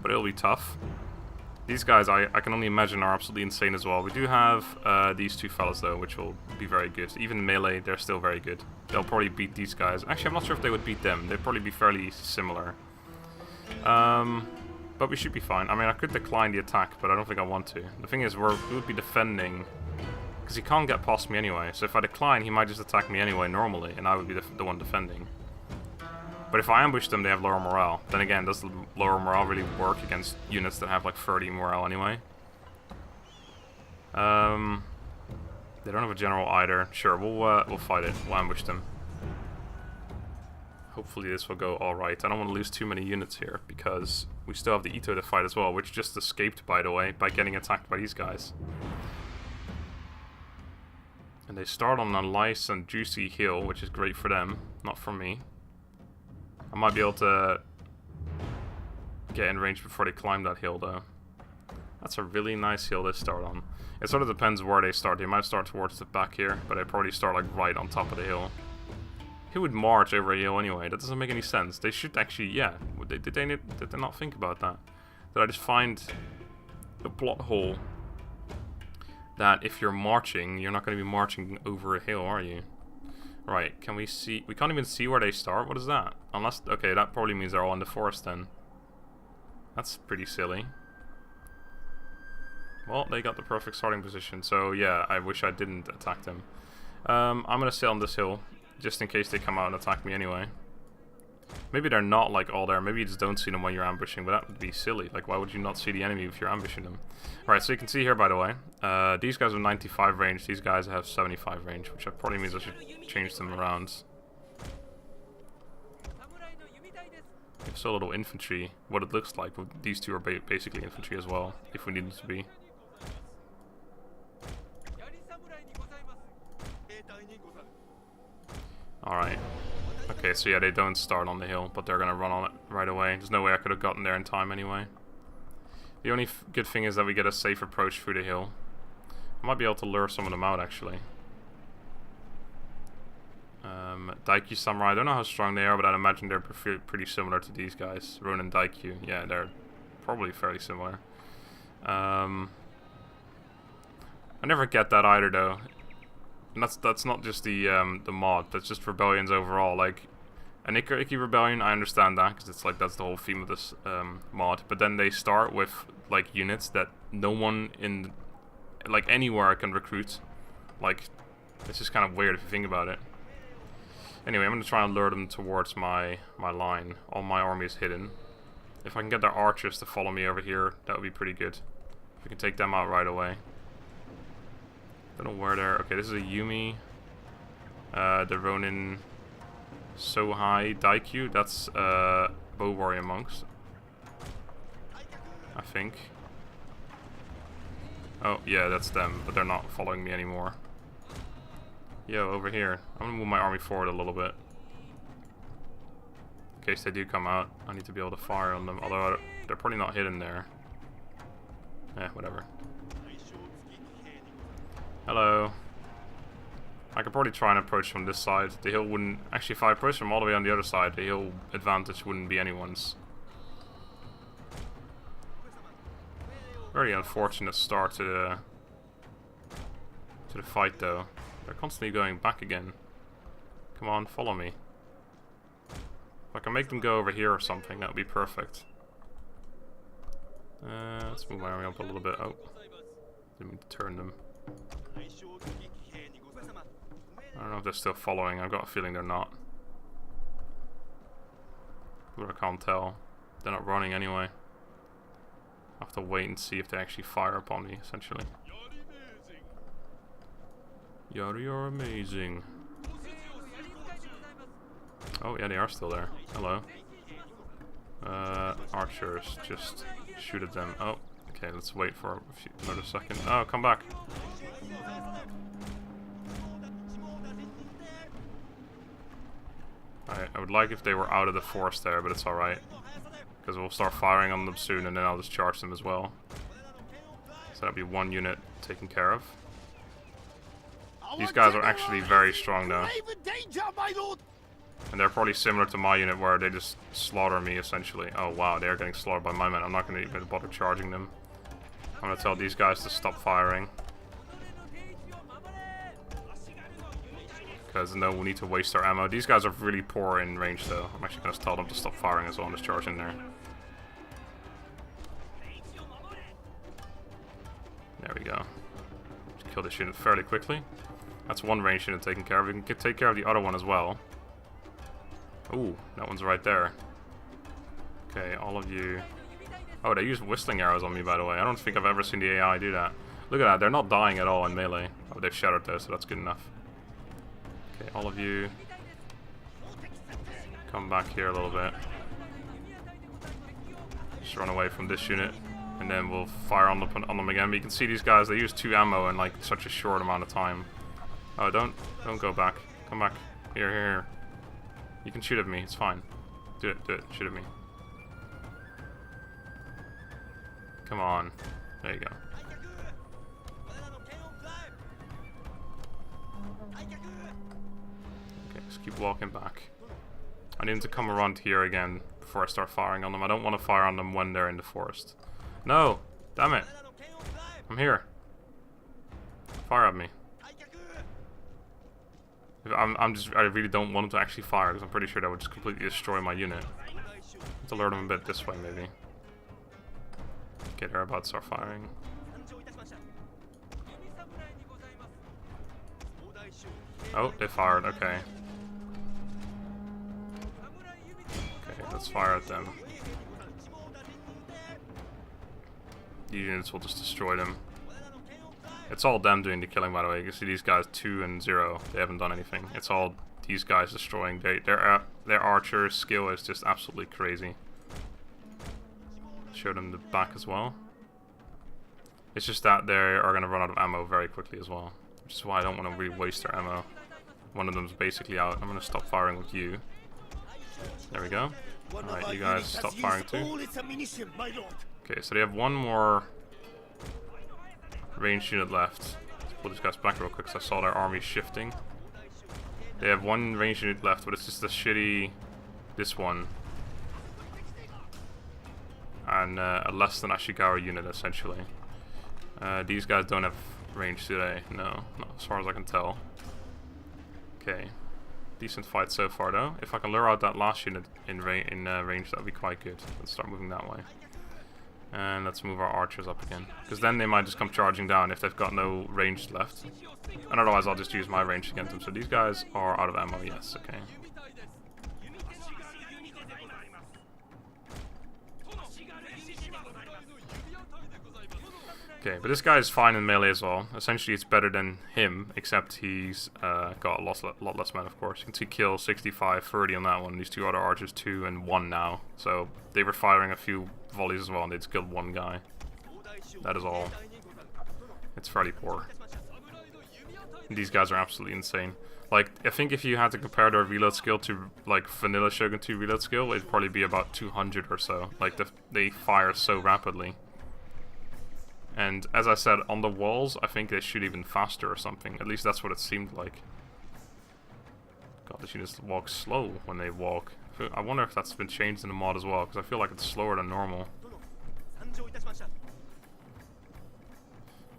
but it'll be tough. These guys, I can only imagine, are absolutely insane as well. We do have these 2 fellas, though, which will be very good. Even melee, they're still very good. They'll probably beat these guys. Actually, I'm not sure if they would beat them. They'd probably be fairly similar. But we should be fine. I mean, I could decline the attack, but I don't think I want to. The thing is, we would be defending, because he can't get past me anyway. So if I decline, he might just attack me anyway normally, and I would be the one defending. But if I ambush them, they have lower morale. Then again, does the lower morale really work against units that have like 30 morale anyway? They don't have a general either. Sure, we'll fight it. We'll ambush them. Hopefully this will go alright. I don't want to lose too many units here, because we still have the Ito to fight as well, which just escaped, by the way, by getting attacked by these guys. And they start on a nice and juicy hill, which is great for them, not for me. I might be able to get in range before they climb that hill, though. That's a really nice hill to start on. It sort of depends where they start. They might start towards the back here, but they probably start like right on top of the hill. Who would march over a hill anyway? That doesn't make any sense. They should actually, yeah. Did they not think about that? Did I just find a plot hole that if you're marching, you're not going to be marching over a hill, are you? Right, can we see? We can't even see where they start. What is that? Unless, okay, that probably means they're all in the forest then. That's pretty silly. Well, they got the perfect starting position, so yeah, I wish I didn't attack them. I'm going to sit on this hill, just in case they come out and attack me anyway. Maybe they're not like all there, maybe you just don't see them when you're ambushing, but that would be silly. Like, why would you not see the enemy if you're ambushing them? Alright, so you can see here, by the way, these guys have 95 range, these guys have 75 range, which probably means I should change them around. If so, little infantry, what it looks like, these two are basically infantry as well, if we need them to be. Alright. Okay, so yeah, they don't start on the hill, but they're gonna run on it right away. There's no way I could have gotten there in time anyway. The only good thing is that we get a safe approach through the hill. I might be able to lure some of them out, actually. Daikyu Samurai, I don't know how strong they are, but I'd imagine they're pretty similar to these guys. Ronin Daikyu, yeah, they're probably fairly similar. I never get that either, though. And that's not just the mod, that's just rebellions overall. Like, an Ikki rebellion, I understand that, because it's like, that's the whole theme of this mod. But then they start with, like, units that no one in, like, anywhere can recruit. Like, it's just kind of weird if you think about it. Anyway, I'm going to try and lure them towards my line. All my army is hidden. If I can get their archers to follow me over here, that would be pretty good. We can take them out right away. Don't know where they're... Okay, this is a Yumi. The Ronin Sohai Daikyu. That's Bow Warrior Monks, I think. Oh, yeah, that's them, but they're not following me anymore. Yo, over here. I'm gonna move my army forward a little bit. In case they do come out, I need to be able to fire on them. Although they're probably not hidden there. Whatever. Hello. I could probably try and approach from this side. The hill wouldn't... Actually, if I approach from all the way on the other side, the hill advantage wouldn't be anyone's. Very unfortunate start to the fight, though. They're constantly going back again. Come on, follow me. If I can make them go over here or something, that would be perfect. Let's move my army up a little bit. Oh. Didn't mean to turn them. I don't know if they're still following. I've got a feeling they're not. But I can't tell. They're not running anyway. I have to wait and see if they actually fire upon me, essentially. Yari, you're amazing. Oh, yeah, they are still there. Hello. Archers, just shoot at them. Oh, okay, let's wait for another second. Oh, come back. I would like if they were out of the forest there, but it's alright. Because we'll start firing on them soon, and then I'll just charge them as well. So that'll be one unit taken care of. These guys are actually very strong though. And they're probably similar to my unit where they just slaughter me essentially. Oh wow, they're getting slaughtered by my men. I'm not going to even bother charging them. I'm going to tell these guys to stop firing. Because no, we need to waste our ammo. These guys are really poor in range though. I'm actually going to tell them to stop firing as well and just charge in there. There we go. Just kill this unit fairly quickly. That's one range unit taken care of. We can take care of the other one as well. Ooh, that one's right there. Okay, all of you... Oh, they use whistling arrows on me, by the way. I don't think I've ever seen the AI do that. Look at that, they're not dying at all in melee. Oh, they've shattered though, so that's good enough. Okay, all of you... Come back here a little bit. Just run away from this unit. And then we'll fire on them again. But you can see these guys, they use 2 ammo in like such a short amount of time. Oh, don't go back. Come back. Here. You can shoot at me, it's fine. Do it, shoot at me. Come on. There you go. Okay, just keep walking back. I need them to come around here again before I start firing on them. I don't want to fire on them when they're in the forest. No! Damn it! I'm here. Fire at me. I really don't want them to actually fire because I'm pretty sure that would just completely destroy my unit. To lure them a bit this way, maybe. Okay, they're about to start firing. Oh, they fired, okay. Okay, let's fire at them. These units will just destroy them. It's all them doing the killing, by the way. You can see these guys 2 and 0. They haven't done anything. It's all these guys destroying. Their archer skill is just absolutely crazy. Show them the back as well. It's just that they are going to run out of ammo very quickly as well. Which is why I don't want to really waste their ammo. One of them's basically out. I'm going to stop firing with you. There we go. Alright, you guys stop firing too. Okay, so they have one more ranged unit left. Let's pull these guys back real quick because I saw their army shifting. They have one ranged unit left, but it's just a shitty... this one. And a less than Ashigaru unit, essentially. These guys don't have range today. No, not as far as I can tell. Okay. Decent fight so far, though. If I can lure out that last unit in range, that would be quite good. Let's start moving that way. And let's move our archers up again. Because then they might just come charging down if they've got no range left. And otherwise I'll just use my range against them. So these guys are out of ammo, yes, okay. Okay, but this guy is fine in melee as well. Essentially it's better than him, except he's got a lot less men, of course. You can see kill 65, 30 on that one. These 2 other archers 2 and 1 now. So they were firing a few volleys as well and they just killed 1 guy. That is all. It's fairly poor. And these guys are absolutely insane. Like, I think if you had to compare their reload skill to like vanilla Shogun 2 reload skill, it'd probably be about 200 or so. Like they fire so rapidly. And as I said, on the walls, I think they shoot even faster or something. At least that's what it seemed like. God, these units walk slow when they walk. I wonder if that's been changed in the mod as well, because I feel like it's slower than normal.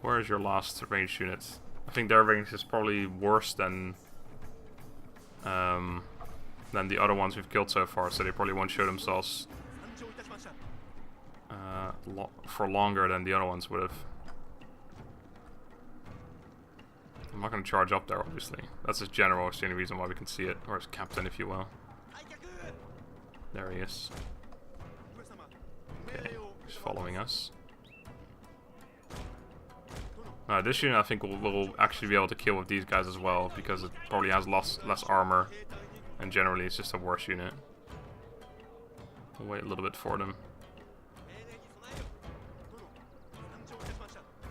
Where is your last ranged unit? I think their range is probably worse than the other ones we've killed so far, so they probably won't show themselves for longer than the other ones would have. I'm not going to charge up there, obviously. That's his general, it's the only reason why we can see it, or his captain, if you will. There he is. Okay, he's following us. This unit I think we'll actually be able to kill with these guys as well, because it probably has less armor, and generally it's just a worse unit. We'll wait a little bit for them.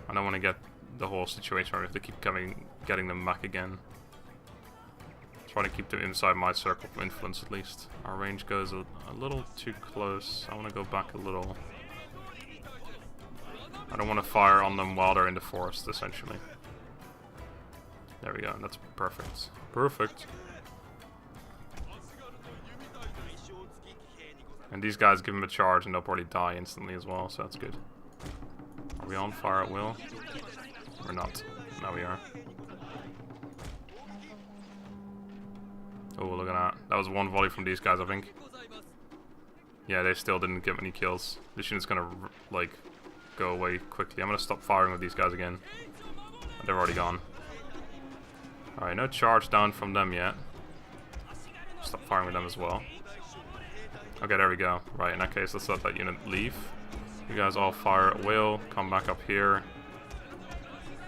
I don't want to get the whole situation where we have to keep getting them back again. Try to keep them inside my circle of influence at least. Our range goes a little too close. I want to go back a little. I don't want to fire on them while they're in the forest, essentially. There we go, that's perfect. Perfect. And these guys give them a charge and they'll probably die instantly as well, so that's good. Are we on fire at will? We're not. Now we are. Oh, look at that. That was one volley from these guys, I think. Yeah, they still didn't get any kills. This unit's gonna, like, go away quickly. I'm gonna stop firing with these guys again. They're already gone. Alright, no charge down from them yet. Stop firing with them as well. Okay, there we go. Right, in that case, let's let that unit leave. You guys all fire at will. Come back up here.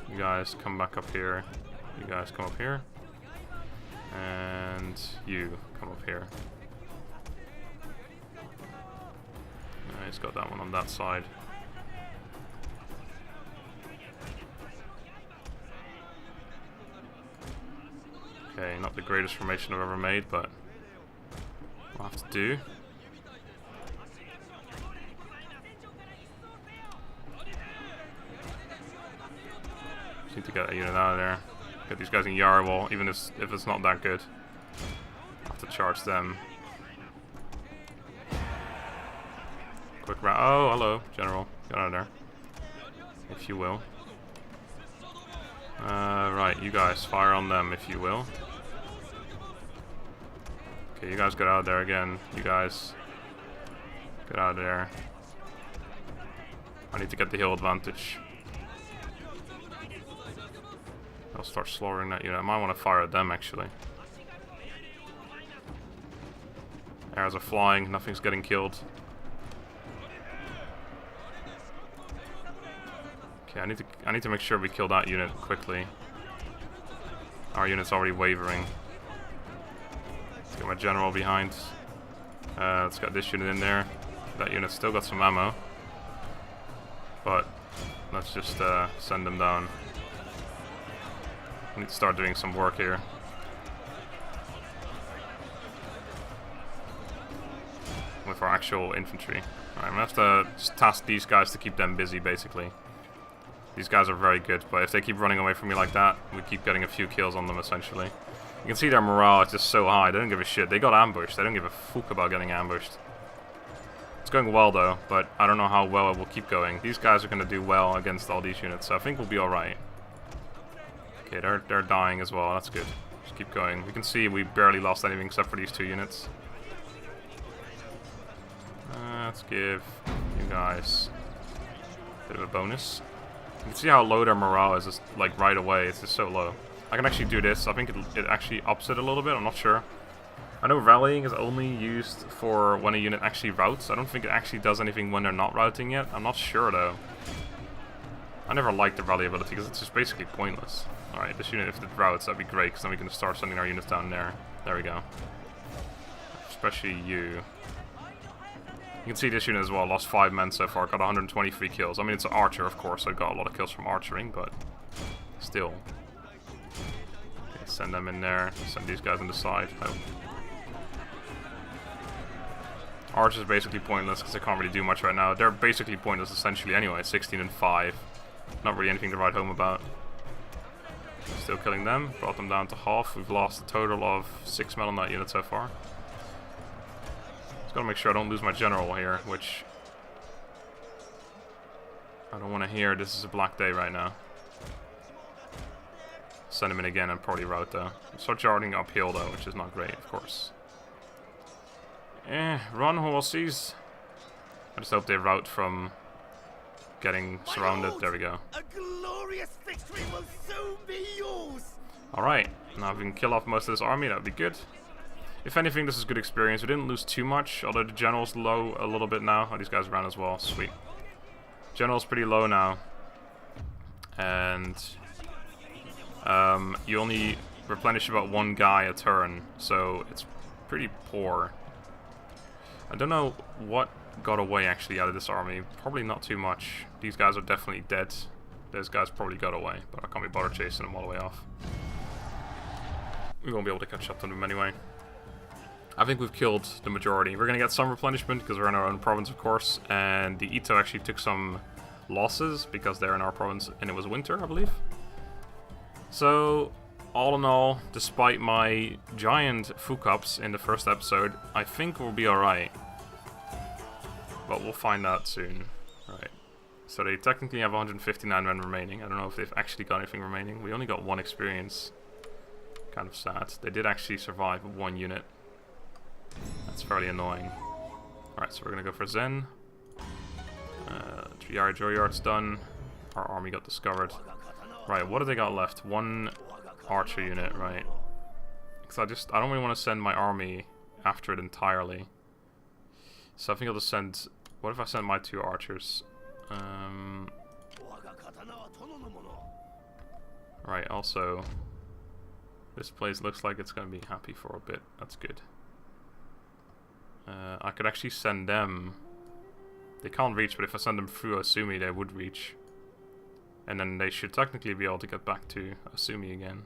You guys come back up here. You guys come up here. And you come up here. He's got that one on that side. Okay, not the greatest formation I've ever made, but we'll have to do. Just need to get a unit out of there. Get these guys in Yara wall, even if it's not that good. I'll have to charge them. Quick round. Oh, hello, General. Get out of there. If you will. Right, you guys, fire on them if you will. Okay, you guys get out of there again. You guys, get out of there. I need to get the hill advantage. I'll start slaughtering that unit. I might want to fire at them actually. Arrows are flying, nothing's getting killed. Okay, I need to make sure we kill that unit quickly. Our unit's already wavering. Let's get my general behind. Let's get this unit in there. That unit's still got some ammo. But let's just send them down. We need to start doing some work here. With our actual infantry. Alright, I'm gonna have to just task these guys to keep them busy basically. These guys are very good, but if they keep running away from me like that, we keep getting a few kills on them essentially. You can see their morale is just so high, they don't give a shit. They got ambushed, they don't give a fuck about getting ambushed. It's going well though, but I don't know how well it will keep going. These guys are going to do well against all these units, so I think we'll be alright. Okay, they're dying as well, that's good. Just keep going. We can see we barely lost anything except for these two units. Let's give you guys a bit of a bonus. You can see how low their morale is, just like right away. It's just so low. I can actually do this. I think it actually ups it a little bit. I'm not sure. I know rallying is only used for when a unit actually routes. I don't think it actually does anything when they're not routing yet. I'm not sure though. I never liked the rally ability because it's just basically pointless. Alright, this unit, if it routes, that'd be great because then we can start sending our units down there. There we go. Especially you. You can see this unit as well, lost 5 men so far, got 123 kills. I mean, it's an archer, of course, so it got a lot of kills from archering, but still. Okay, send them in there, send these guys on the side. Oh. Archers is basically pointless because they can't really do much right now. They're basically pointless essentially anyway, 16 and 5. Not really anything to write home about. Still killing them, brought them down to half. We've lost a total of 6 men on that unit so far. Gotta make sure I don't lose my general here, which I don't want to hear. This is a black day right now. Send him in again and probably route though. Start charging uphill though, which is not great, of course. Run horses. I just hope they route from getting surrounded. There we go. A glorious victory will soon be yours. Alright, now if we can kill off most of this army, that would be good. If anything, this is good experience. We didn't lose too much, although the general's low a little bit now. Oh, these guys ran as well. Sweet. General's pretty low now. And you only replenish about 1 guy a turn, so it's pretty poor. I don't know what got away actually out of this army. Probably not too much. These guys are definitely dead. Those guys probably got away, but I can't be bothered chasing them all the way off. We won't be able to catch up to them anyway. I think we've killed the majority. We're going to get some replenishment because we're in our own province, of course. And the Ito actually took some losses because they're in our province and it was winter, I believe. So, all in all, despite my giant fuck-ups in the first episode, I think we'll be alright. But we'll find out soon. Alright. So they technically have 159 men remaining. I don't know if they've actually got anything remaining. We only got 1 experience. Kind of sad. They did actually survive with 1 unit. That's fairly annoying. Alright, so we're gonna go for Zen. Triari Joyard's done. Our army got discovered. Right, what do they got left? 1 archer unit, right. Because I don't really want to send my army after it entirely. So I think I'll just send... What if I send my 2 archers? Right, also... This place looks like it's gonna be happy for a bit. That's good. I could actually send them They can't reach, but if I send them through Asumi, they would reach. And then they should technically be able to get back to Asumi again.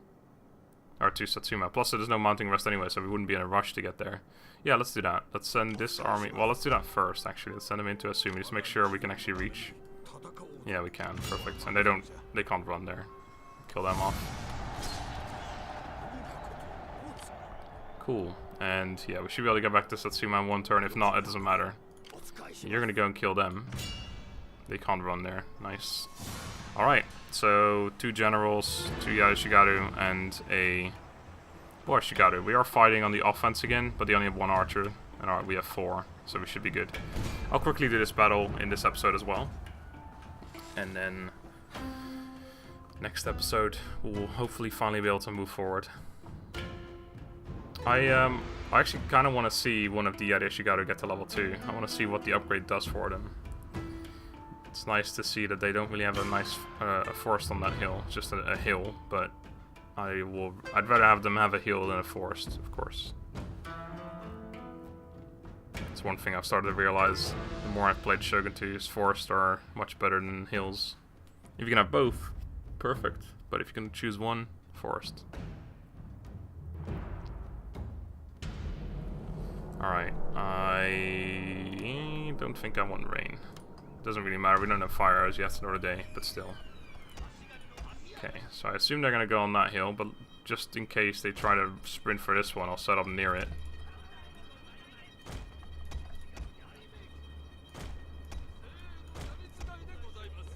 Or to Satsuma. Plus, there's no mounting rest anyway, so we wouldn't be in a rush to get there. Yeah, let's do that. Let's send this army... Well, let's do that first, actually. Let's send them into Asumi, just make sure we can actually reach. Yeah, we can. Perfect. And they can't run there. Kill them off. Cool. And yeah, we should be able to get back to Satsuma in one turn. If not, it doesn't matter. You're gonna go and kill them. They can't run there. Nice. Alright, so 2 generals, 2 Yashigaru, and a Shigaru. We are fighting on the offense again, but they only have 1 archer, and we have 4, so we should be good. I'll quickly do this battle in this episode as well. And then next episode, we'll hopefully finally be able to move forward. I actually kind of want to see one of the Yashigaru get to level 2. I want to see what the upgrade does for them. It's nice to see that they don't really have a nice a forest on that hill. It's just a hill, but I'd rather have them have a hill than a forest, of course. It's one thing I've started to realize the more I've played Shogun 2 is forests are much better than hills. If you can have both, perfect. But if you can choose one, forest. Alright, I don't think I want rain. Doesn't really matter, we don't have fire arrows yet another day, but still. Okay, so I assume they're gonna go on that hill, but just in case they try to sprint for this one, I'll set up near it.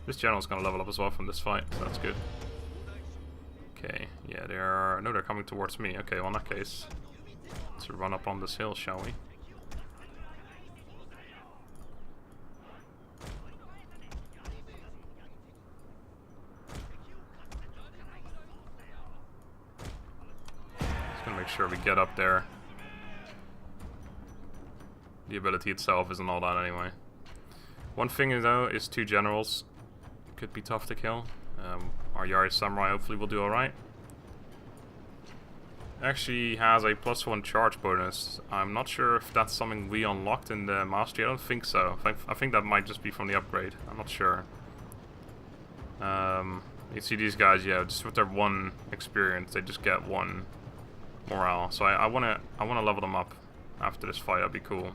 This general's gonna level up as well from this fight, so that's good. Okay, yeah, no, they're coming towards me. Okay, well in that case, let's run up on this hill, shall we? Just gonna make sure we get up there. The ability itself isn't all that anyway. One thing though is 2 generals. Could be tough to kill. Our Yari Samurai hopefully will do alright. Actually has a +1 charge bonus. I'm not sure if that's something we unlocked in the mastery. I don't think so. I think that might just be from the upgrade. I'm not sure. You see these guys, yeah, just with their 1 experience, they just get 1 morale. So I wanna level them up after this fight. That'd be cool.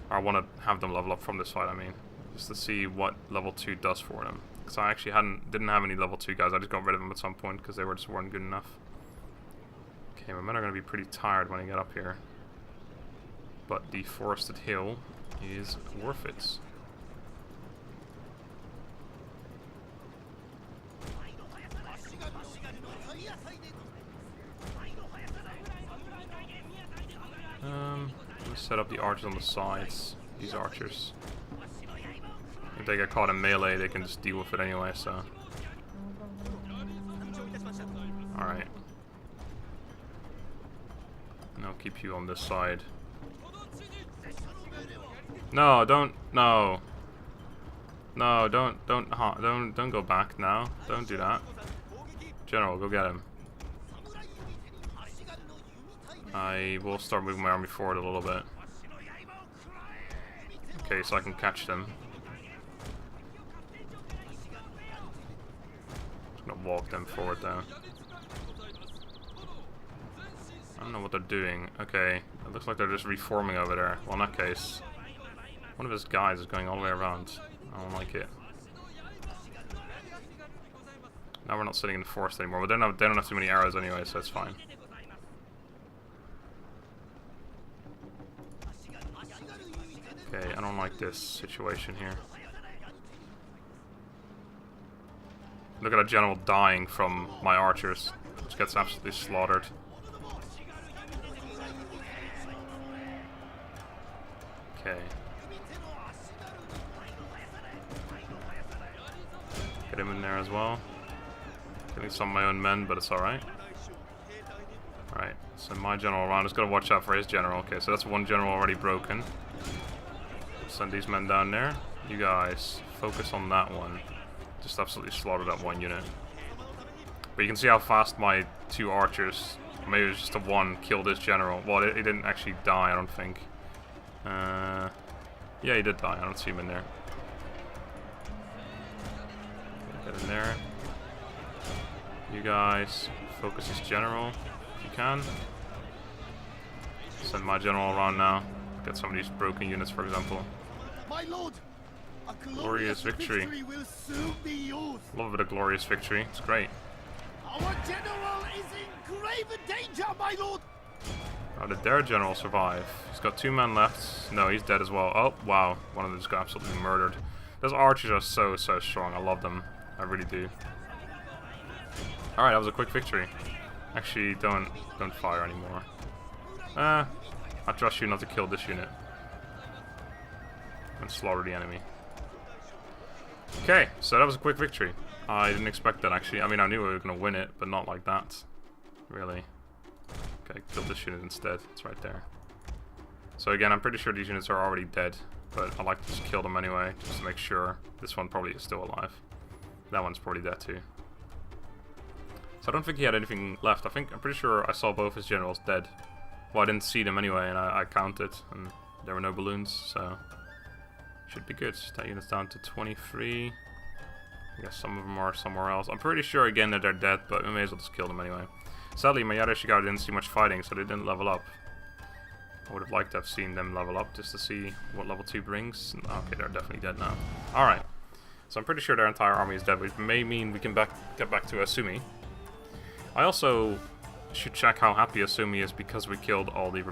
Or I wanna have them level up from this fight, I mean. Just to see what level 2 does for them. Because I actually didn't have any level 2 guys. I just got rid of them at some point because they just weren't good enough. Okay, my men are going to be pretty tired when I get up here. But the forested hill is worth it. Let's set up the archers on the sides. These archers. If they get caught in melee, they can just deal with it anyway, so. Alright. And I'll keep you on this side. No, don't, no. No, don't go back now. Don't do that. General, go get him. I will start moving my army forward a little bit. Okay, so I can catch them. Just gonna walk them forward though. I don't know what they're doing. Okay, it looks like they're just reforming over there. Well, in that case, one of his guys is going all the way around. I don't like it. Now we're not sitting in the forest anymore, but they don't have too many arrows anyway, so it's fine. Okay, I don't like this situation here. Look at a general dying from my archers, which gets absolutely slaughtered. Okay. Get him in there as well. Killing some of my own men, but it's alright. Alright, so my general around. Just gotta watch out for his general. Okay, so that's 1 general already broken. Send these men down there. You guys, focus on that one. Just absolutely slaughter that 1 unit. But you can see how fast my 2 archers, maybe it was just a 1, killed this general. Well, it didn't actually die, I don't think. Yeah, he did die. I don't see him in there. Get in there. You guys focus his general if you can. Send my general around now. Get some of these broken units, for example. My lord, a Glorious victory. will soon be yours. Love a bit of glorious victory. It's great. Our general is in grave danger, my lord. How did their general survive? He's got 2 men left. No, he's dead as well. Oh, wow. One of them just got absolutely murdered. Those archers are so strong. I love them. I really do. Alright, that was a quick victory. Actually, don't fire anymore. I trust you not to kill this unit. And slaughter the enemy. Okay, so that was a quick victory. I didn't expect that, actually. I mean, I knew we were going to win it, but not like that. Really. Okay, kill this unit instead. It's right there. So again, I'm pretty sure these units are already dead, but I like to just kill them anyway, just to make sure. This one probably is still alive. That one's probably dead too. So I don't think he had anything left. I'm pretty sure I saw both his generals dead. Well, I didn't see them anyway, and I counted, and there were no balloons, so should be good. That unit's down to 23. I guess some of them are somewhere else. I'm pretty sure again that they're dead, but we may as well just kill them anyway. Sadly, my Yada Shigaru didn't see much fighting, so they didn't level up. I would have liked to have seen them level up just to see what level 2 brings. Okay, they're definitely dead now. Alright. So I'm pretty sure their entire army is dead, which may mean we can get back to Asumi. I also should check how happy Asumi is because we killed all the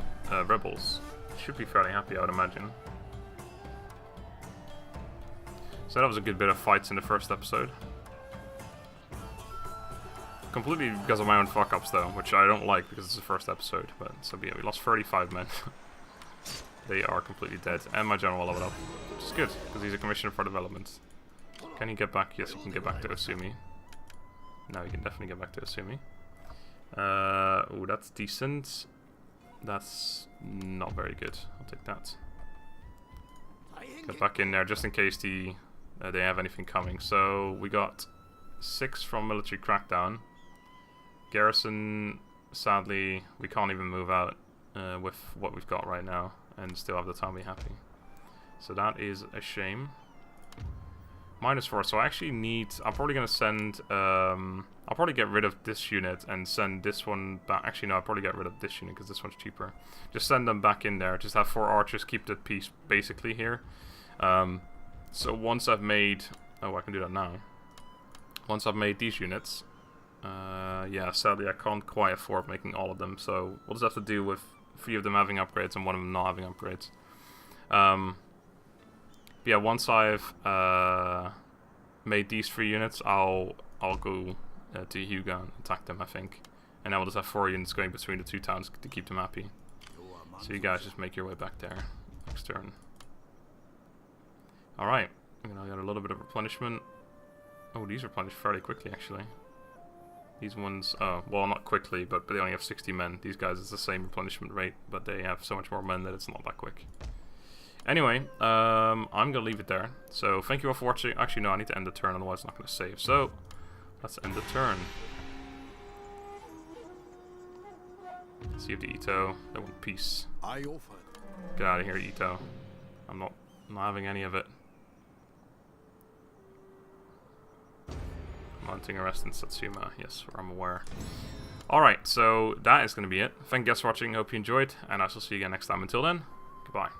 rebels. Should be fairly happy, I would imagine. So that was a good bit of fights in the first episode. Completely because of my own fuck-ups though, which I don't like because it's the first episode. But so be it. We lost 35 men. They are completely dead. And my general leveled up. Which is good, because he's a commissioner for development. Can he get back? Yes, he can get back to Asumi. Now he can definitely get back to Asumi. Oh, that's decent. That's not very good. I'll take that. Get back in there just in case they have anything coming. So we got 6 from military crackdown. Garrison, sadly, we can't even move out with what we've got right now and still have the town be happy. So that is a shame. -4, so I actually need... I'm probably going to send... I'll probably get rid of this unit and send this one back. Actually, no, I'll probably get rid of this unit because this one's cheaper. Just send them back in there. Just have 4 archers, keep the peace basically here. So once I've made... Oh, I can do that now. Once I've made these units... yeah, sadly I can't quite afford making all of them, so we'll just have to deal with 3 of them having upgrades and 1 of them not having upgrades. Yeah, once I've made these 3 units, I'll go to Hyuga and attack them, I think. And then we'll just have 4 units going between the 2 towns to keep them happy. So you guys just make your way back there next turn. Alright, I'm gonna get a little bit of replenishment. Oh, these replenish fairly quickly, actually. These ones, oh, well, not quickly, but they only have 60 men. These guys, it's the same replenishment rate, but they have so much more men that it's not that quick. Anyway, I'm gonna leave it there. So, thank you all for watching. Actually, no, I need to end the turn, otherwise it's not gonna save. So, let's end the turn. See if the Ito, they want peace. I offered. Get out of here, Ito. I'm not having any of it. Mounting arrest in Satsuma, yes, I'm aware. Alright, so that is going to be it. Thank you guys for watching, hope you enjoyed, and I shall see you again next time. Until then, goodbye.